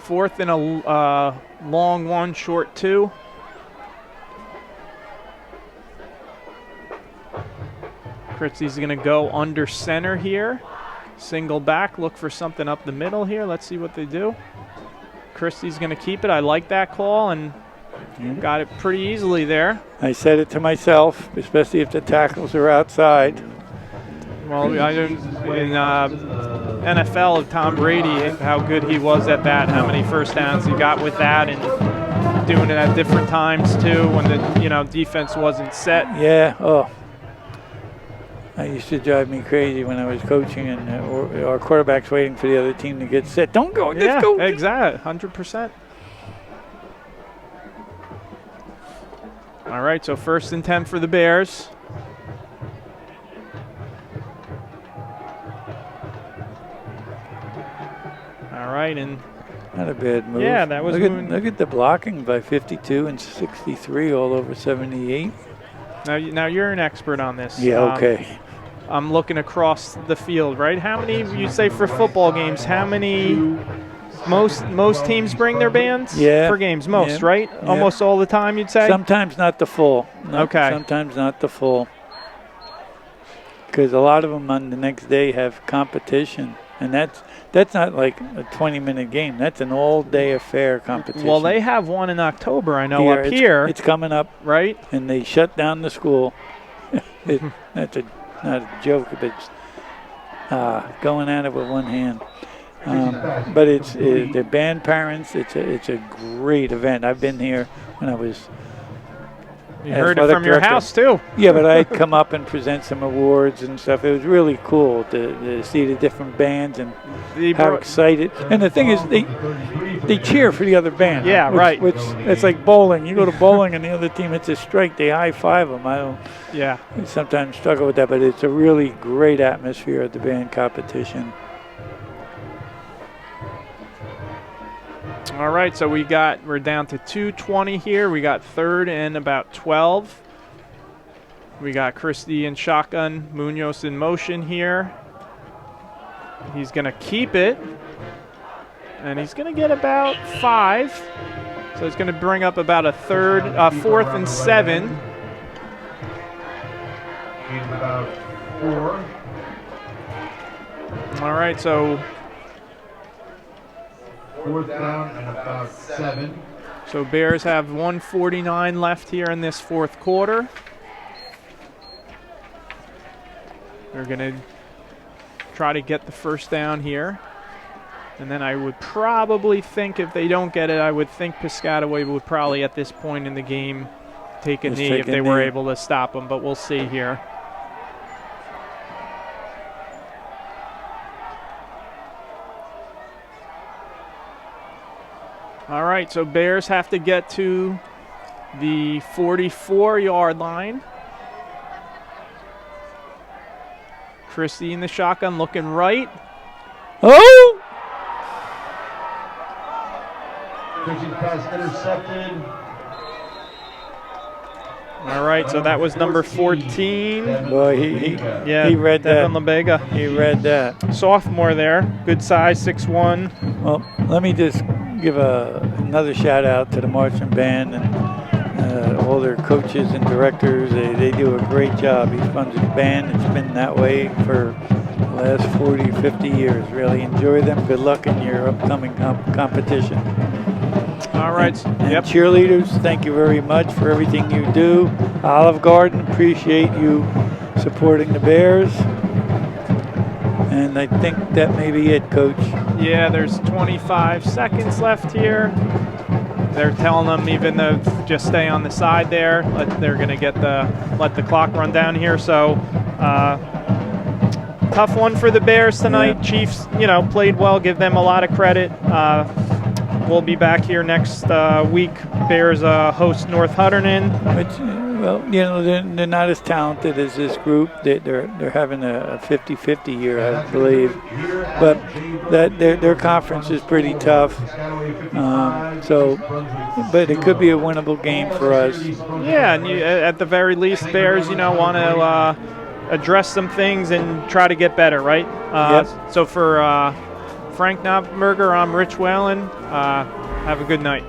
4th and a long 1, short 2. Christie's going to go under center here. Single back, look for something up the middle here. Let's see what they do. Christie's going to keep it. I like that call and got it pretty easily there. I said it to myself, especially if the tackles are outside. Well, I in NFL, Tom Brady, how good he was at that, how many first downs he got with that, and doing it at different times too when the defense wasn't set. Yeah. Oh. That used to drive me crazy when I was coaching, and our quarterback's waiting for the other team to get set. Don't go, just go. Exactly, 100%. All right, so 1st and 10 for the Bears. All right, and not a bad move. Yeah, that was look at the blocking by 52 and 63 all over 78. Now you're an expert on this. Yeah, okay. I'm looking across the field, right? How many, you say for football games, how many, most teams bring their bands? Yeah. For games, most, yeah. right? Yeah. Almost all the time, you'd say? Sometimes not the full. Okay. Sometimes not the full. Because a lot of them on the next day have competition. And that's not like a 20-minute game. That's an all-day affair competition. Well, they have one in October, I know, up here. It's coming up. Right. And they shut down the school. That's not a joke, but it's going at it with one hand. But it's the band parents. It's a great event. I've been here when I was. You heard it from your house too. Yeah, but I'd come up and present some awards and stuff. It was really cool to see the different bands and how excited. And the thing is, they cheer for the other band. Yeah, right. Which it's like bowling. You go to bowling and the other team hits a strike, they high five them. I sometimes struggle with that, but it's a really great atmosphere at the band competition. All right, so we're down to 2:20 here. We got 3rd and about 12. We got Christie in shotgun, Munoz in motion here. He's going to keep it, and he's going to get about 5. So it's going to bring up about a 4th and 7. About 4. All right, so 4th down and about 7. Bears have 1:49 left here in this fourth quarter. They're going to try to get the first down here. And then I would probably think if they don't get it, I would think Piscataway would probably at this point in the game take a knee if they were able to stop them, but we'll see here. All right, so Bears have to get to the 44-yard line. Christie in the shotgun looking right. Oh! Pitching pass intercepted. All right, so that was number 14. Boy, he read that. Noppenberger. He read that. Sophomore there, good size, 6'1". Well, let me just give another shout out to the marching band and all their coaches and directors. They do a great job. East Brunswick band, it's been that way for the last 40, 50 years. Really enjoy them. Good luck in your upcoming competition. All right. And cheerleaders, thank you very much for everything you do. Olive Garden, appreciate you supporting the Bears. And I think that may be it, Coach. Yeah, there's 25 seconds left here. They're telling them even though just stay on the side there. They're going to let the clock run down here. So tough one for the Bears tonight. Yeah. Chiefs, played well. Give them a lot of credit. We'll be back here next week. Bears host North Hutternon. Which, well, they're not as talented as this group. They're having a 50-50 year, I believe. But their conference is pretty tough. But it could be a winnable game for us. Yeah, and at the very least, Bears, want to address some things and try to get better, right? Yep. So for Frank Noppenberger, I'm Rich Whalen. Have a good night.